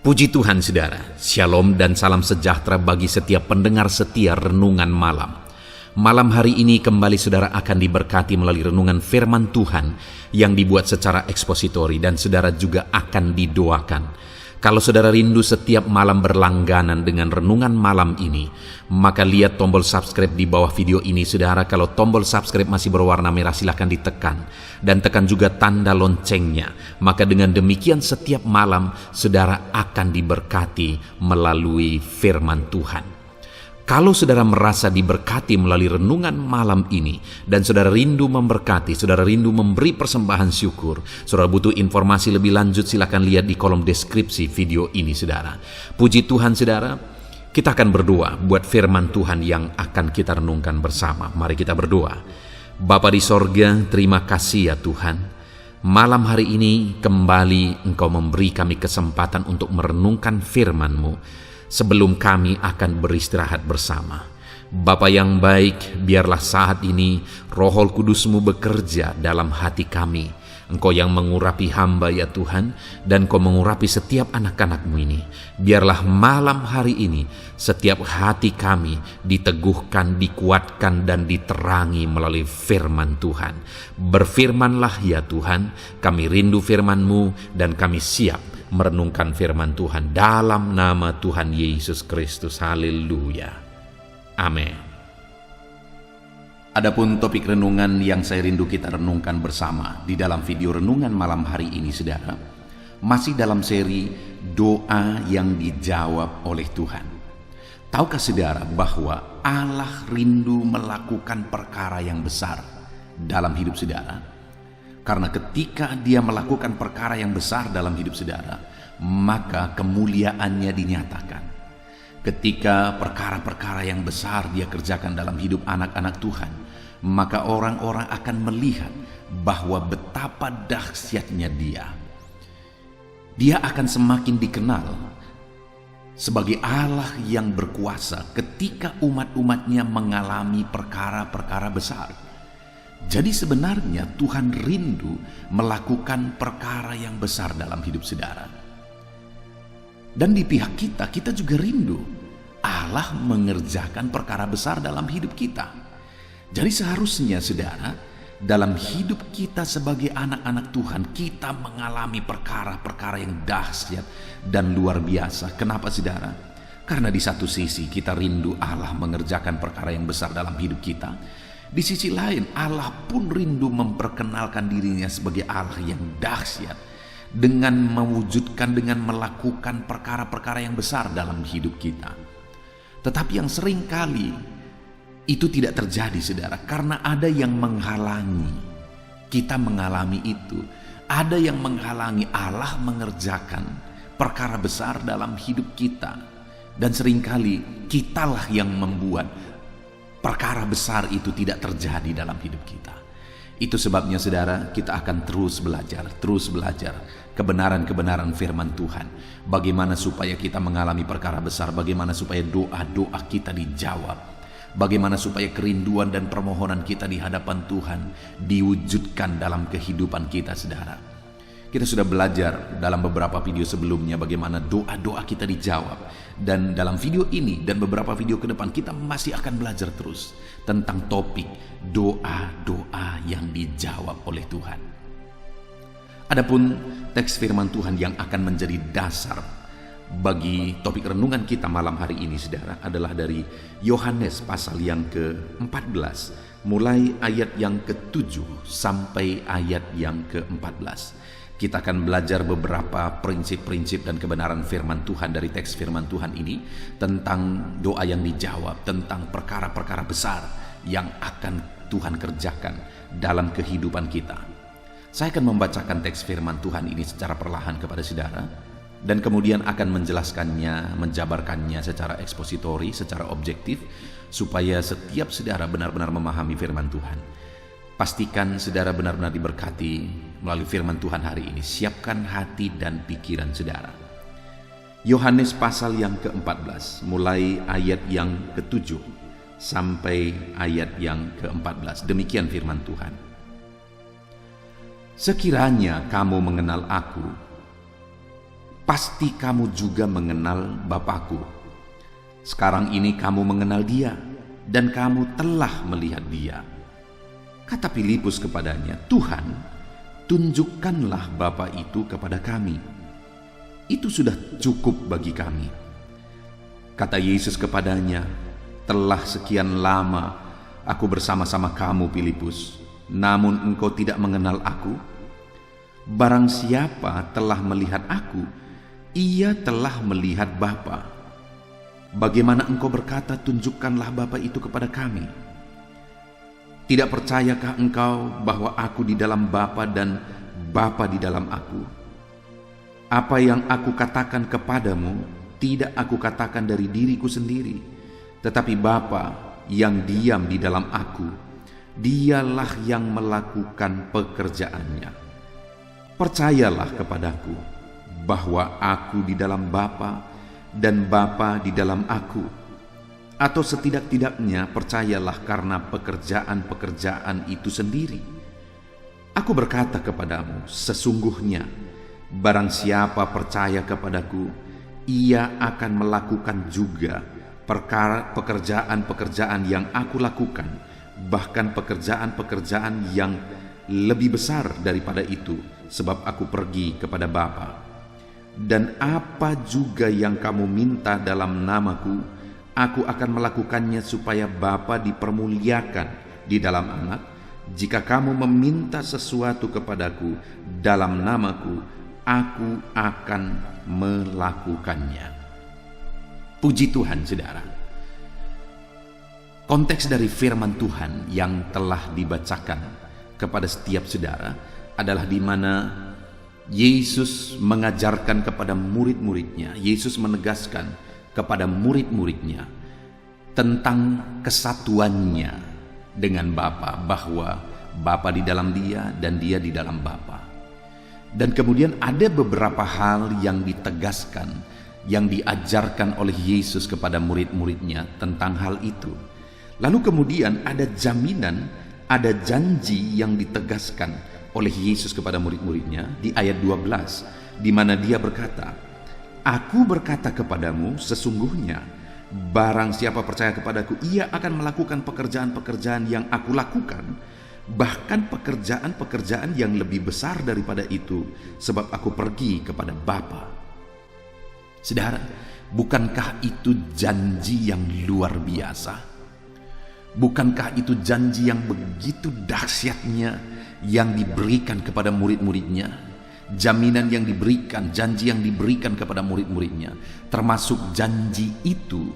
Puji Tuhan saudara, shalom dan salam sejahtera bagi setiap pendengar setia Renungan Malam. Malam hari ini kembali saudara akan diberkati melalui renungan firman Tuhan yang dibuat secara ekspositori dan saudara juga akan didoakan. Kalau saudara rindu setiap malam berlangganan dengan renungan malam ini, maka lihat tombol subscribe di bawah video ini saudara. Kalau tombol subscribe masih berwarna merah silahkan ditekan dan tekan juga tanda loncengnya. Maka dengan demikian setiap malam saudara akan diberkati melalui firman Tuhan. Kalau saudara merasa diberkati melalui renungan malam ini dan saudara rindu memberkati, saudara rindu memberi persembahan syukur, saudara butuh informasi lebih lanjut, silakan lihat di kolom deskripsi video ini saudara. Puji Tuhan saudara, kita akan berdoa buat firman Tuhan yang akan kita renungkan bersama. Mari kita berdoa. Bapa di sorga, terima kasih ya Tuhan. Malam hari ini kembali Engkau memberi kami kesempatan untuk merenungkan firman-Mu. Sebelum kami akan beristirahat bersama. Bapa yang baik, biarlah saat ini Roh Kudus-Mu bekerja dalam hati kami. Engkau yang mengurapi hamba ya Tuhan, dan Engkau mengurapi setiap anak-anak-Mu ini. Biarlah malam hari ini setiap hati kami diteguhkan, dikuatkan, dan diterangi melalui firman Tuhan. Berfirmanlah ya Tuhan, kami rindu firman-Mu dan kami siap merenungkan firman Tuhan dalam nama Tuhan Yesus Kristus. Haleluya. Amin. Adapun topik renungan yang saya rindu kita renungkan bersama di dalam video renungan malam hari ini saudara, masih dalam seri doa yang dijawab oleh Tuhan. Tahukah saudara bahwa Allah rindu melakukan perkara yang besar dalam hidup saudara? Karena ketika dia melakukan perkara yang besar dalam hidup saudara, maka kemuliaannya dinyatakan. Ketika perkara-perkara yang besar dia kerjakan dalam hidup anak-anak Tuhan, maka orang-orang akan melihat bahwa betapa dahsyatnya dia. Dia akan semakin dikenal sebagai Allah yang berkuasa ketika umat-umatnya mengalami perkara-perkara besar. Jadi sebenarnya Tuhan rindu melakukan perkara yang besar dalam hidup saudara. Dan di pihak kita juga rindu Allah mengerjakan perkara besar dalam hidup kita. Jadi seharusnya saudara, dalam hidup kita sebagai anak-anak Tuhan, kita mengalami perkara-perkara yang dahsyat dan luar biasa. Kenapa saudara? Karena di satu sisi kita rindu Allah mengerjakan perkara yang besar dalam hidup kita. Di sisi lain Allah pun rindu memperkenalkan dirinya sebagai Allah yang dahsyat dengan mewujudkan, dengan melakukan perkara-perkara yang besar dalam hidup kita. Tetapi yang sering kali itu tidak terjadi saudara, karena ada yang menghalangi kita mengalami itu. Ada yang menghalangi Allah mengerjakan perkara besar dalam hidup kita. Dan seringkali kitalah yang membuat perkara besar itu tidak terjadi dalam hidup kita. Itu sebabnya saudara, kita akan terus belajar kebenaran-kebenaran firman Tuhan. Bagaimana supaya kita mengalami perkara besar, bagaimana supaya doa-doa kita dijawab, bagaimana supaya kerinduan dan permohonan kita di hadapan Tuhan diwujudkan dalam kehidupan kita saudara. Kita sudah belajar dalam beberapa video sebelumnya bagaimana doa-doa kita dijawab. Dan dalam video ini dan beberapa video ke depan kita masih akan belajar terus tentang topik doa-doa yang dijawab oleh Tuhan. Adapun teks firman Tuhan yang akan menjadi dasar bagi topik renungan kita malam hari ini saudara adalah dari Yohanes pasal yang ke-14, mulai ayat yang ke-7 sampai ayat yang ke-14. Kita akan belajar beberapa prinsip-prinsip dan kebenaran firman Tuhan dari teks firman Tuhan ini tentang doa yang dijawab, tentang perkara-perkara besar yang akan Tuhan kerjakan dalam kehidupan kita. Saya akan membacakan teks firman Tuhan ini secara perlahan kepada saudara dan kemudian akan menjelaskannya, menjabarkannya secara ekspositori, secara objektif supaya setiap saudara benar-benar memahami firman Tuhan. Pastikan saudara benar-benar diberkati melalui firman Tuhan hari ini. Siapkan hati dan pikiran saudara. Yohanes pasal yang ke-14, mulai ayat yang ke-7 sampai ayat yang ke-14. Demikian firman Tuhan. Sekiranya kamu mengenal aku, pasti kamu juga mengenal Bapakku. Sekarang ini kamu mengenal Dia, dan kamu telah melihat Dia." Kata Filipus kepadanya, "Tuhan, tunjukkanlah Bapa itu kepada kami. Itu sudah cukup bagi kami." Kata Yesus kepadanya, "Telah sekian lama aku bersama-sama kamu, Filipus, namun engkau tidak mengenal aku? Barang siapa telah melihat aku, ia telah melihat Bapa. Bagaimana engkau berkata, 'Tunjukkanlah Bapa itu kepada kami'? Tidak percayakah engkau bahwa aku di dalam Bapa dan Bapa di dalam aku? Apa yang aku katakan kepadamu, tidak aku katakan dari diriku sendiri, tetapi Bapa yang diam di dalam aku, Dialah yang melakukan pekerjaannya. Percayalah kepadaku bahwa aku di dalam Bapa dan Bapa di dalam aku, atau setidak-tidaknya percayalah karena pekerjaan-pekerjaan itu sendiri. Aku berkata kepadamu, sesungguhnya barang siapa percaya kepadaku, ia akan melakukan juga pekerjaan-pekerjaan yang aku lakukan, bahkan pekerjaan-pekerjaan yang lebih besar daripada itu, sebab aku pergi kepada Bapa. Dan apa juga yang kamu minta dalam namaku, aku akan melakukannya supaya Bapa dipermuliakan di dalam Anak. Jika kamu meminta sesuatu kepadaku dalam namaku, aku akan melakukannya." Puji Tuhan, saudara. Konteks dari firman Tuhan yang telah dibacakan kepada setiap saudara adalah di mana Yesus mengajarkan kepada murid-muridnya, Yesus menegaskan kepada murid-muridnya tentang kesatuannya dengan Bapa, bahwa Bapa di dalam Dia dan Dia di dalam Bapa. Dan kemudian ada beberapa hal yang ditegaskan, yang diajarkan oleh Yesus kepada murid-muridnya tentang hal itu. Lalu kemudian ada jaminan, ada janji yang ditegaskan oleh Yesus kepada murid-muridnya di ayat 12, di mana Dia berkata, "Aku berkata kepadamu, sesungguhnya barang siapa percaya kepadaku, ia akan melakukan pekerjaan-pekerjaan yang aku lakukan, bahkan pekerjaan-pekerjaan yang lebih besar daripada itu, sebab aku pergi kepada Bapa." Saudara, bukankah itu janji yang luar biasa? Bukankah itu janji yang begitu dahsyatnya yang diberikan kepada murid-muridnya? Jaminan yang diberikan, janji yang diberikan kepada murid-muridnya, termasuk janji itu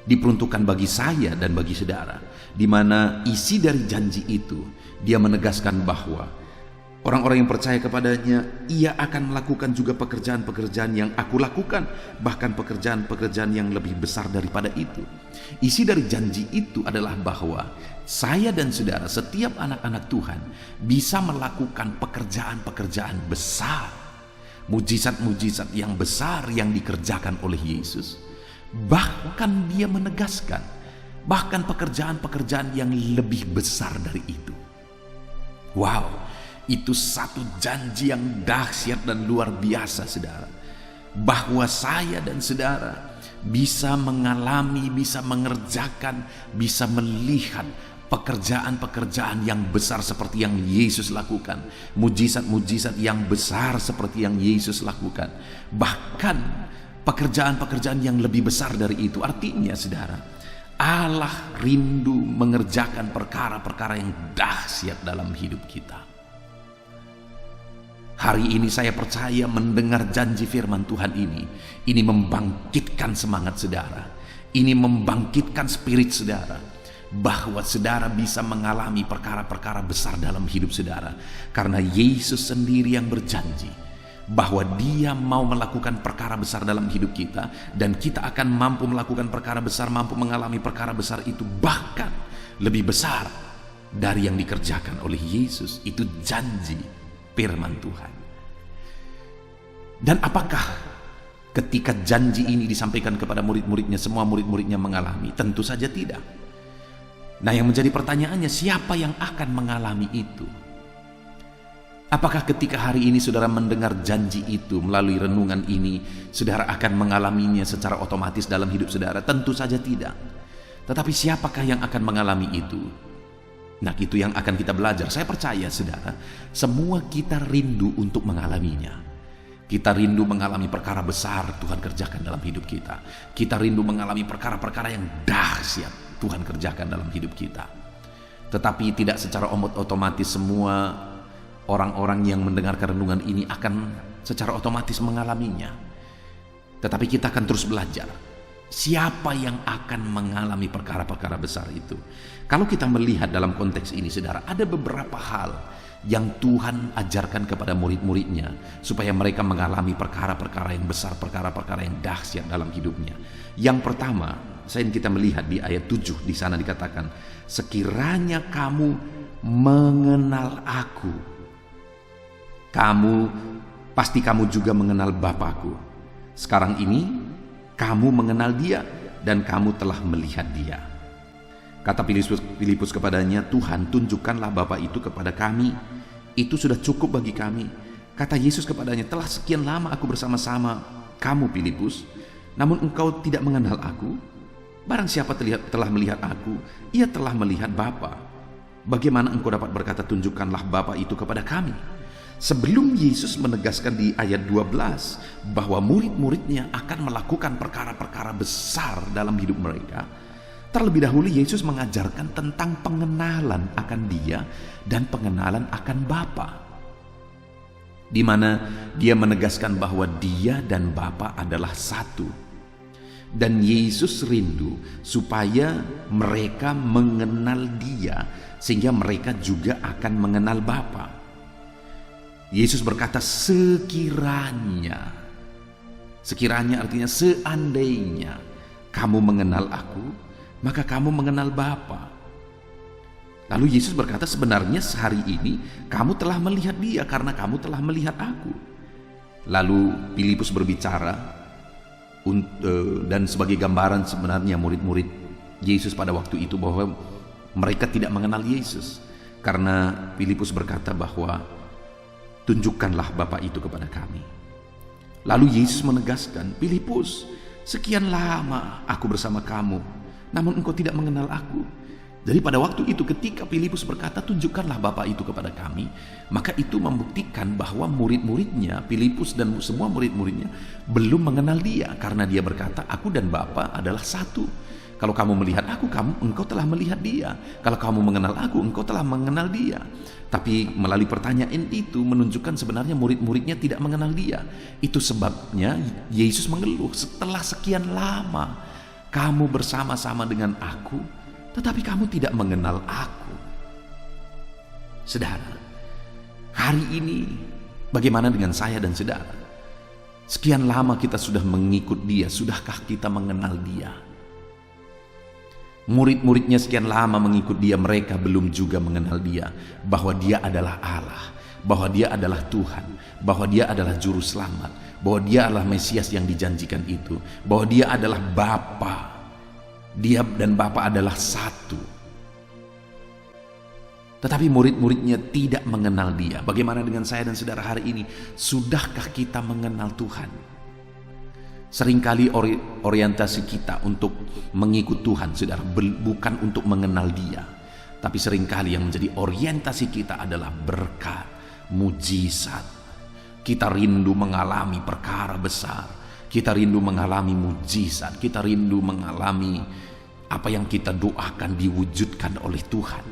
diperuntukkan bagi saya dan bagi saudara, di mana isi dari janji itu, Dia menegaskan bahwa orang-orang yang percaya kepadanya, ia akan melakukan juga pekerjaan-pekerjaan yang aku lakukan, bahkan pekerjaan-pekerjaan yang lebih besar daripada itu. Isi dari janji itu adalah bahwa saya dan saudara, setiap anak-anak Tuhan, bisa melakukan pekerjaan-pekerjaan besar, mujizat-mujizat yang besar yang dikerjakan oleh Yesus. Bahkan Dia menegaskan, bahkan pekerjaan-pekerjaan yang lebih besar dari itu. Wow, itu satu janji yang dahsyat dan luar biasa, saudara, bahwa saya dan saudara bisa mengalami, bisa mengerjakan, bisa melihat pekerjaan-pekerjaan yang besar seperti yang Yesus lakukan, mujizat-mujizat yang besar seperti yang Yesus lakukan, bahkan pekerjaan-pekerjaan yang lebih besar dari itu. Artinya, saudara, Allah rindu mengerjakan perkara-perkara yang dahsyat dalam hidup kita. Hari ini saya percaya mendengar janji firman Tuhan ini membangkitkan semangat saudara, ini membangkitkan spirit saudara, bahwa saudara bisa mengalami perkara-perkara besar dalam hidup saudara, karena Yesus sendiri yang berjanji bahwa Dia mau melakukan perkara besar dalam hidup kita, dan kita akan mampu melakukan perkara besar, mampu mengalami perkara besar itu, bahkan lebih besar dari yang dikerjakan oleh Yesus. Itu janji firman Tuhan. Dan apakah ketika janji ini disampaikan kepada murid-muridnya, semua murid-muridnya mengalami? Tentu saja tidak. Nah, yang menjadi pertanyaannya, siapa yang akan mengalami itu? Apakah ketika hari ini saudara mendengar janji itu melalui renungan ini, saudara akan mengalaminya secara otomatis dalam hidup saudara? Tentu saja tidak. Tetapi siapakah yang akan mengalami itu? Nah, itu yang akan kita belajar. Saya percaya saudara, semua kita rindu untuk mengalaminya. Kita rindu mengalami perkara besar Tuhan kerjakan dalam hidup kita. Kita rindu mengalami perkara-perkara yang dahsyat Tuhan kerjakan dalam hidup kita. Tetapi tidak secara otomatis semua orang-orang yang mendengarkan renungan ini akan secara otomatis mengalaminya. Tetapi kita akan terus belajar. Siapa yang akan mengalami perkara-perkara besar itu? Kalau kita melihat dalam konteks ini, saudara, ada beberapa hal yang Tuhan ajarkan kepada murid-muridnya supaya mereka mengalami perkara-perkara yang besar, perkara-perkara yang dahsyat dalam hidupnya. Yang pertama, saya ingin kita melihat di ayat 7, di sana dikatakan, sekiranya kamu mengenal aku, pasti kamu juga mengenal Bapakku. Sekarang ini kamu mengenal Dia dan kamu telah melihat Dia. Kata Filipus kepadanya, Tuhan, tunjukkanlah Bapa itu kepada kami. Itu sudah cukup bagi kami. Kata Yesus kepadanya, telah sekian lama aku bersama-sama kamu, Filipus, namun engkau tidak mengenal aku. Barang siapa telah melihat aku, ia telah melihat Bapa. Bagaimana engkau dapat berkata, tunjukkanlah Bapa itu kepada kami? Sebelum Yesus menegaskan di ayat 12 bahwa murid-muridnya akan melakukan perkara-perkara besar dalam hidup mereka, terlebih dahulu Yesus mengajarkan tentang pengenalan akan Dia dan pengenalan akan Bapa, di mana Dia menegaskan bahwa Dia dan Bapa adalah satu. Dan Yesus rindu supaya mereka mengenal Dia sehingga mereka juga akan mengenal Bapa. Yesus berkata sekiranya artinya seandainya kamu mengenal aku, maka kamu mengenal Bapa. Lalu Yesus berkata sebenarnya sehari ini kamu telah melihat Dia karena kamu telah melihat aku. Lalu Filipus berbicara dan sebagai gambaran sebenarnya murid-murid Yesus pada waktu itu bahwa mereka tidak mengenal Yesus, karena Filipus berkata bahwa tunjukkanlah Bapa itu kepada kami. Lalu Yesus menegaskan, Filipus, sekian lama aku bersama kamu, namun engkau tidak mengenal aku. Jadi pada waktu itu ketika Filipus berkata, tunjukkanlah Bapa itu kepada kami, maka itu membuktikan bahwa murid-muridnya, Filipus dan semua murid-muridnya belum mengenal Dia, karena Dia berkata, aku dan Bapa adalah satu. Kalau kamu melihat aku, engkau telah melihat Dia. Kalau kamu mengenal aku, engkau telah mengenal Dia. Tapi melalui pertanyaan itu menunjukkan sebenarnya murid-muridnya tidak mengenal Dia. Itu sebabnya Yesus mengeluh, setelah sekian lama kamu bersama-sama dengan aku, tetapi kamu tidak mengenal aku. Saudara, hari ini bagaimana dengan saya dan saudara? Sekian lama kita sudah mengikut Dia, sudahkah kita mengenal Dia? Murid-muridnya sekian lama mengikut Dia, mereka belum juga mengenal Dia, bahwa Dia adalah Allah, bahwa Dia adalah Tuhan, bahwa Dia adalah Juru Selamat, bahwa Dia adalah Mesias yang dijanjikan itu, bahwa Dia adalah Bapa. Dia dan Bapa adalah satu. Tetapi murid-muridnya tidak mengenal Dia. Bagaimana dengan saya dan saudara hari ini? Sudahkah kita mengenal Tuhan? Seringkali orientasi kita untuk mengikut Tuhan, saudara, bukan untuk mengenal Dia. Tapi seringkali yang menjadi orientasi kita adalah berkat, mujizat. Kita rindu mengalami perkara besar. Kita rindu mengalami mujizat. Kita rindu mengalami apa yang kita doakan diwujudkan oleh Tuhan.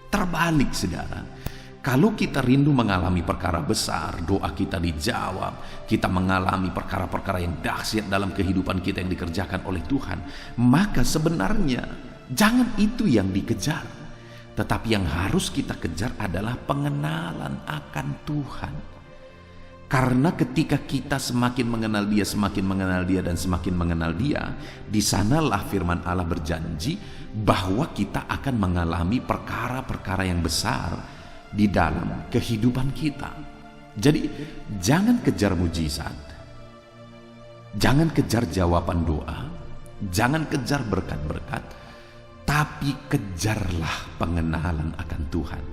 Terbalik, saudara. Kalau kita rindu mengalami perkara besar, doa kita dijawab, kita mengalami perkara-perkara yang dahsyat dalam kehidupan kita yang dikerjakan oleh Tuhan, maka sebenarnya jangan itu yang dikejar. Tetapi yang harus kita kejar adalah pengenalan akan Tuhan. Karena ketika kita semakin mengenal Dia, semakin mengenal Dia, dan semakin mengenal Dia, di sanalah firman Allah berjanji bahwa kita akan mengalami perkara-perkara yang besar di dalam kehidupan kita. Jadi jangan kejar mujizat, jangan kejar jawaban doa, jangan kejar berkat-berkat, tapi kejarlah pengenalan akan Tuhan.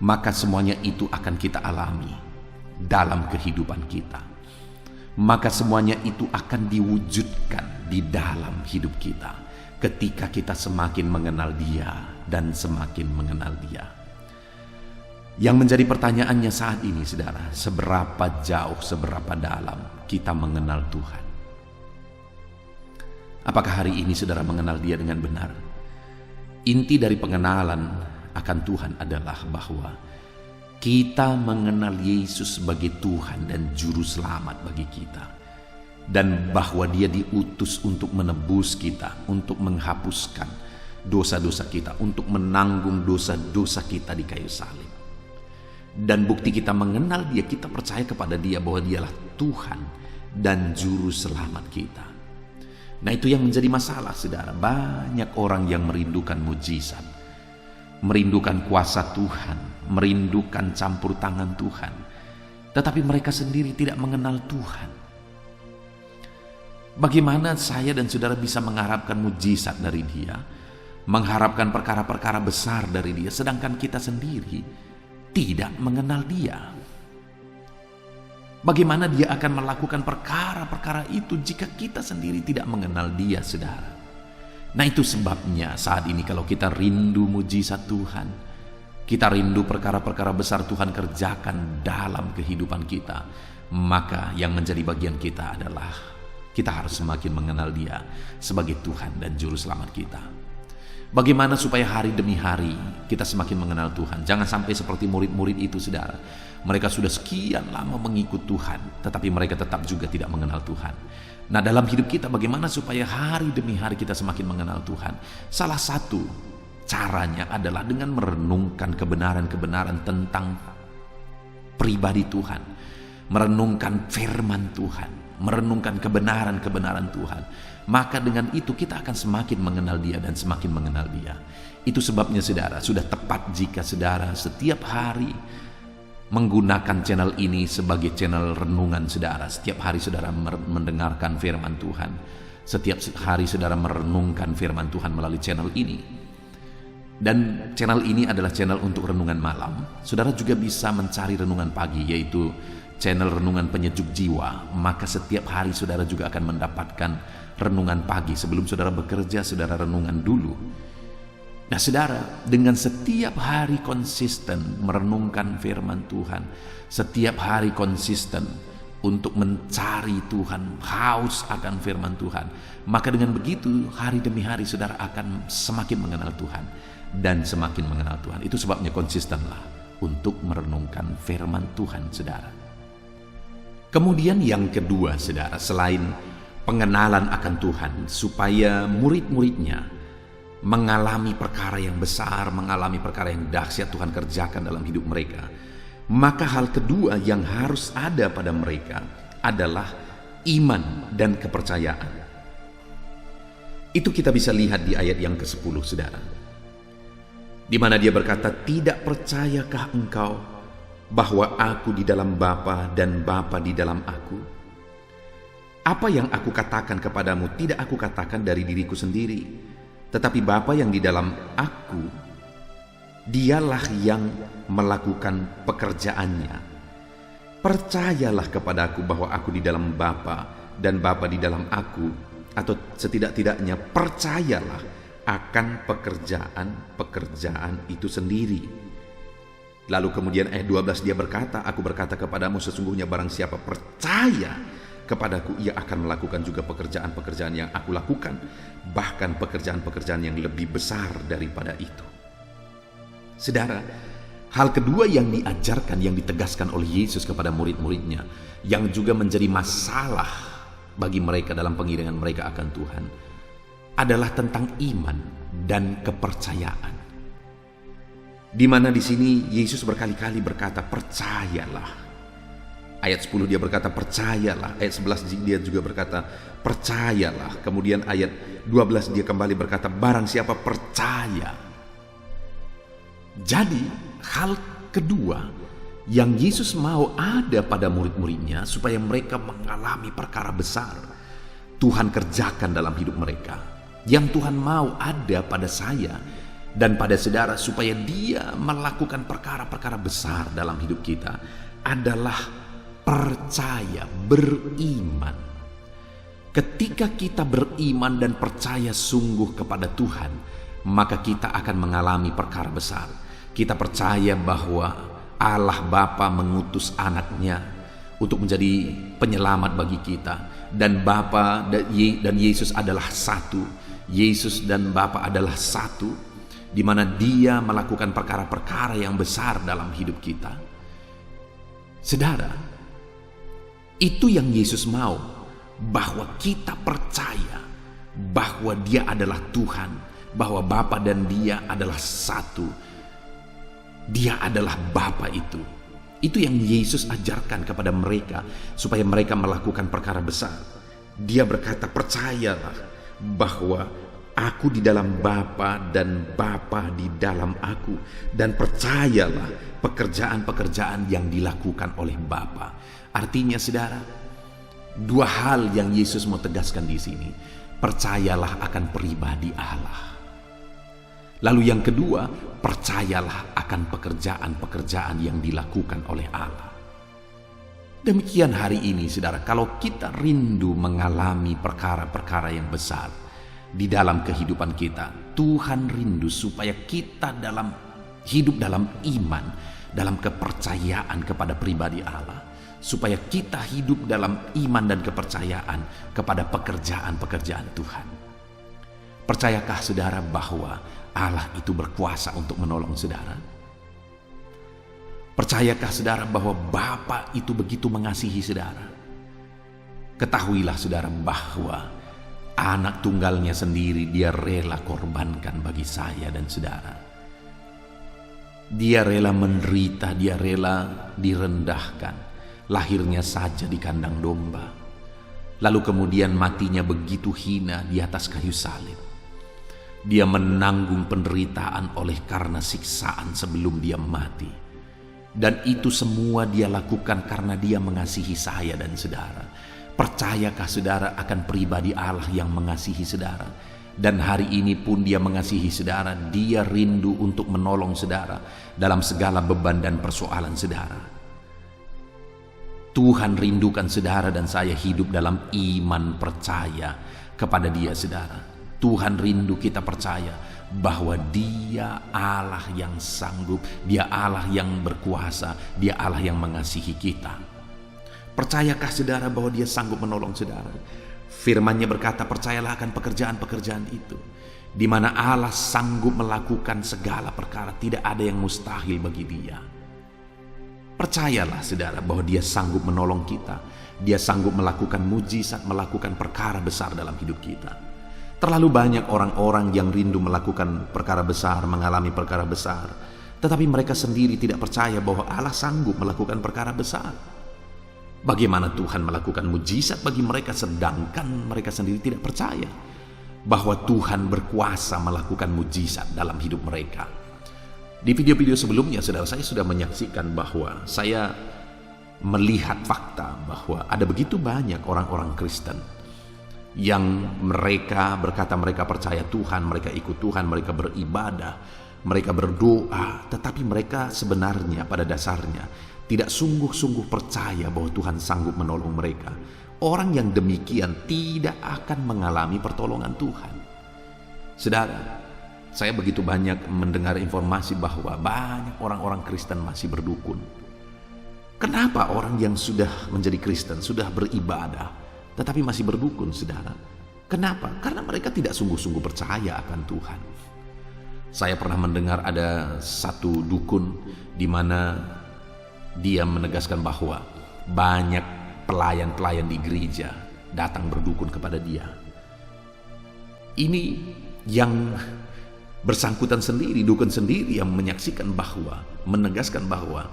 maka semuanya itu akan kita alami dalam kehidupan kita. Maka semuanya itu akan diwujudkan di dalam hidup kita ketika kita semakin mengenal Dia dan semakin mengenal Dia. Yang menjadi pertanyaannya saat ini, saudara, seberapa jauh, seberapa dalam kita mengenal Tuhan? Apakah hari ini saudara mengenal Dia dengan benar? Inti dari pengenalan akan Tuhan adalah bahwa kita mengenal Yesus sebagai Tuhan dan Juru Selamat bagi kita, dan bahwa Dia diutus untuk menebus kita, untuk menghapuskan dosa-dosa kita, untuk menanggung dosa-dosa kita di kayu salib. Dan bukti kita mengenal Dia, kita percaya kepada Dia bahwa Dialah Tuhan dan Juru Selamat kita. Nah, itu yang menjadi masalah, saudara. Banyak orang yang merindukan mujizat, merindukan kuasa Tuhan, merindukan campur tangan Tuhan, tetapi mereka sendiri tidak mengenal Tuhan. Bagaimana saya dan saudara bisa mengharapkan mujizat dari Dia, mengharapkan perkara-perkara besar dari Dia, sedangkan kita sendiri tidak mengenal Dia? Bagaimana Dia akan melakukan perkara-perkara itu jika kita sendiri tidak mengenal Dia, saudara? Nah, itu sebabnya saat ini kalau kita rindu mujizat Tuhan, kita rindu perkara-perkara besar Tuhan kerjakan dalam kehidupan kita, maka yang menjadi bagian kita adalah kita harus semakin mengenal Dia sebagai Tuhan dan Juru Selamat kita. Bagaimana supaya hari demi hari kita semakin mengenal Tuhan? Jangan sampai seperti murid-murid itu, saudara. Mereka sudah sekian lama mengikut Tuhan, tetapi mereka tetap juga tidak mengenal Tuhan. Nah, dalam hidup kita bagaimana supaya hari demi hari kita semakin mengenal Tuhan? Salah satu caranya adalah dengan merenungkan kebenaran-kebenaran tentang pribadi Tuhan, merenungkan firman Tuhan, merenungkan kebenaran-kebenaran Tuhan. Maka dengan itu kita akan semakin mengenal Dia dan semakin mengenal Dia. Itu sebabnya, saudara, sudah tepat jika saudara setiap hari menggunakan channel ini sebagai channel renungan saudara. Setiap hari saudara mendengarkan firman Tuhan, setiap hari saudara merenungkan firman Tuhan melalui channel ini. Dan channel ini adalah channel untuk renungan malam. Saudara juga bisa mencari renungan pagi, yaitu channel renungan penyejuk jiwa. Maka setiap hari saudara juga akan mendapatkan renungan pagi. Sebelum saudara bekerja, saudara renungan dulu. Nah, saudara, dengan setiap hari konsisten merenungkan firman Tuhan, setiap hari konsisten untuk mencari Tuhan, haus akan firman Tuhan, maka dengan begitu hari demi hari saudara akan semakin mengenal Tuhan dan semakin mengenal Tuhan. Itu sebabnya konsistenlah untuk merenungkan firman Tuhan, saudara. Kemudian yang kedua, saudara, selain pengenalan akan Tuhan supaya murid-muridnya mengalami perkara yang besar, mengalami perkara yang dahsyat Tuhan kerjakan dalam hidup mereka, maka hal kedua yang harus ada pada mereka adalah iman dan kepercayaan. Itu kita bisa lihat di ayat yang ke-10, saudara, di mana Dia berkata, "Tidak percayakah engkau bahwa aku di dalam Bapa dan Bapa di dalam aku? Apa yang aku katakan kepadamu tidak aku katakan dari diriku sendiri, tetapi Bapa yang di dalam aku, Dialah yang melakukan pekerjaannya. Percayalah kepadaku bahwa aku di dalam Bapa dan Bapa di dalam aku, atau setidak-tidaknya percayalah akan pekerjaan-pekerjaan itu sendiri." Lalu kemudian ayat 12 Dia berkata, "Aku berkata kepadamu, sesungguhnya barang siapa percaya kepadaku, ia akan melakukan juga pekerjaan-pekerjaan yang aku lakukan, bahkan pekerjaan-pekerjaan yang lebih besar daripada itu." Saudara, hal kedua yang diajarkan, yang ditegaskan oleh Yesus kepada murid-muridnya, yang juga menjadi masalah bagi mereka dalam pengiringan mereka akan Tuhan, adalah tentang iman dan kepercayaan. Di mana di sini Yesus berkali-kali berkata, "Percayalah." Ayat 10 Dia berkata, "Percayalah." Ayat 11 Dia juga berkata, "Percayalah." Kemudian ayat 12 Dia kembali berkata, "Barang siapa percaya." Jadi hal kedua yang Yesus mau ada pada murid-muridnya supaya mereka mengalami perkara besar Tuhan kerjakan dalam hidup mereka, yang Tuhan mau ada pada saya Dan pada saudara, supaya dia melakukan perkara-perkara besar dalam hidup kita adalah percaya, beriman. Ketika kita beriman dan percaya sungguh kepada Tuhan, maka kita akan mengalami perkara besar. Kita percaya bahwa Allah Bapa mengutus anaknya untuk menjadi penyelamat bagi kita. Dan Bapa dan Yesus adalah satu. Yesus dan Bapa adalah satu, di mana Dia melakukan perkara-perkara yang besar dalam hidup kita. Saudara, itu yang Yesus mau, bahwa kita percaya bahwa Dia adalah Tuhan, bahwa Bapa dan Dia adalah satu. Dia adalah Bapa itu. Itu yang Yesus ajarkan kepada mereka supaya mereka melakukan perkara besar. Dia berkata, percayalah bahwa aku di dalam Bapa dan Bapa di dalam aku, dan percayalah pekerjaan-pekerjaan yang dilakukan oleh Bapa. Artinya saudara, dua hal yang Yesus mau tegaskan di sini. Percayalah akan pribadi Allah. Lalu yang kedua, percayalah akan pekerjaan-pekerjaan yang dilakukan oleh Allah. Demikian hari ini saudara, kalau kita rindu mengalami perkara-perkara yang besar di dalam kehidupan kita, Tuhan rindu supaya kita hidup dalam iman, dalam kepercayaan kepada pribadi Allah, supaya kita hidup dalam iman dan kepercayaan kepada pekerjaan-pekerjaan Tuhan. Percayakah saudara bahwa Allah itu berkuasa untuk menolong saudara? Percayakah saudara bahwa Bapa itu begitu mengasihi saudara? Ketahuilah saudara bahwa anak tunggalnya sendiri Dia rela korbankan bagi saya dan saudara. Dia rela menderita, Dia rela direndahkan. Lahirnya saja di kandang domba, lalu kemudian matinya begitu hina di atas kayu salib. Dia menanggung penderitaan oleh karena siksaan sebelum Dia mati. Dan itu semua Dia lakukan karena Dia mengasihi saya dan saudara. Percayakah saudara akan pribadi Allah yang mengasihi saudara? Dan hari ini pun Dia mengasihi saudara. Dia rindu untuk menolong saudara dalam segala beban dan persoalan saudara. Tuhan rindukan saudara dan saya hidup dalam iman percaya kepada Dia saudara. Tuhan rindu kita percaya bahwa Dia Allah yang sanggup, Dia Allah yang berkuasa, Dia Allah yang mengasihi kita. Percayakah saudara bahwa Dia sanggup menolong saudara? Firman-Nya berkata, percayalah akan pekerjaan-pekerjaan itu, di mana Allah sanggup melakukan segala perkara, tidak ada yang mustahil bagi Dia. Percayalah saudara bahwa Dia sanggup menolong kita, Dia sanggup melakukan mujizat, melakukan perkara besar dalam hidup kita. Terlalu banyak orang-orang yang rindu melakukan perkara besar, mengalami perkara besar, tetapi mereka sendiri tidak percaya bahwa Allah sanggup melakukan perkara besar. Bagaimana Tuhan melakukan mujizat bagi mereka sedangkan mereka sendiri tidak percaya bahwa Tuhan berkuasa melakukan mujizat dalam hidup mereka. Di video-video sebelumnya saudara, saya sudah menyaksikan bahwa saya melihat fakta bahwa ada begitu banyak orang-orang Kristen yang mereka berkata mereka percaya Tuhan, mereka ikut Tuhan, mereka beribadah, mereka berdoa, tetapi mereka sebenarnya pada dasarnya tidak sungguh-sungguh percaya bahwa Tuhan sanggup menolong mereka. Orang yang demikian tidak akan mengalami pertolongan Tuhan. Saudara, saya begitu banyak mendengar informasi bahwa banyak orang-orang Kristen masih berdukun. Kenapa orang yang sudah menjadi Kristen, sudah beribadah, tetapi masih berdukun, saudara? Kenapa? Karena mereka tidak sungguh-sungguh percaya akan Tuhan. Saya pernah mendengar ada satu dukun di mana dia menegaskan bahwa banyak pelayan-pelayan di gereja datang berdukun kepada dia. Ini yang bersangkutan sendiri, dukun sendiri yang menyaksikan bahwa, menegaskan bahwa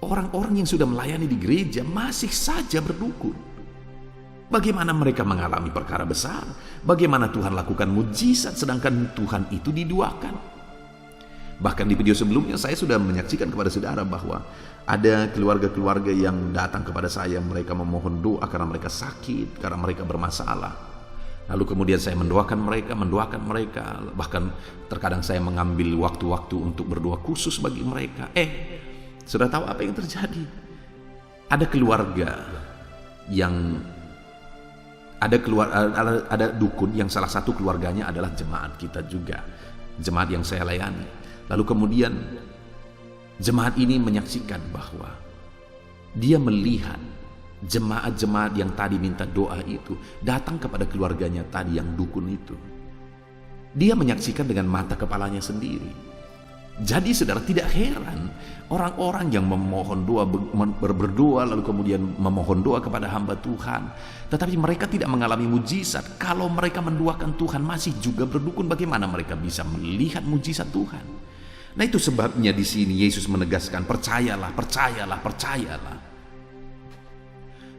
orang-orang yang sudah melayani di gereja masih saja berdukun. Bagaimana mereka mengalami perkara besar? Bagaimana Tuhan lakukan mujizat sedangkan Tuhan itu diduakan? Bahkan di video sebelumnya saya sudah menyaksikan kepada saudara bahwa ada keluarga-keluarga yang datang kepada saya, mereka memohon doa karena mereka sakit, karena mereka bermasalah. Lalu kemudian saya mendoakan mereka, bahkan terkadang saya mengambil waktu-waktu untuk berdoa khusus bagi mereka. Sudah tahu apa yang terjadi? Ada keluarga yang ada dukun yang salah satu keluarganya adalah jemaat kita juga, jemaat yang saya layani. Lalu kemudian jemaat ini menyaksikan bahwa dia melihat jemaat-jemaat yang tadi minta doa itu datang kepada keluarganya tadi yang dukun itu. Dia menyaksikan dengan mata kepalanya sendiri. Jadi saudara, tidak heran orang-orang yang memohon doa, berdoa lalu kemudian memohon doa kepada hamba Tuhan, tetapi mereka tidak mengalami mujizat. Kalau mereka mendoakan Tuhan masih juga berdukun, bagaimana mereka bisa melihat mujizat Tuhan? Nah, itu sebabnya di sini Yesus menegaskan, percayalah, percayalah, percayalah.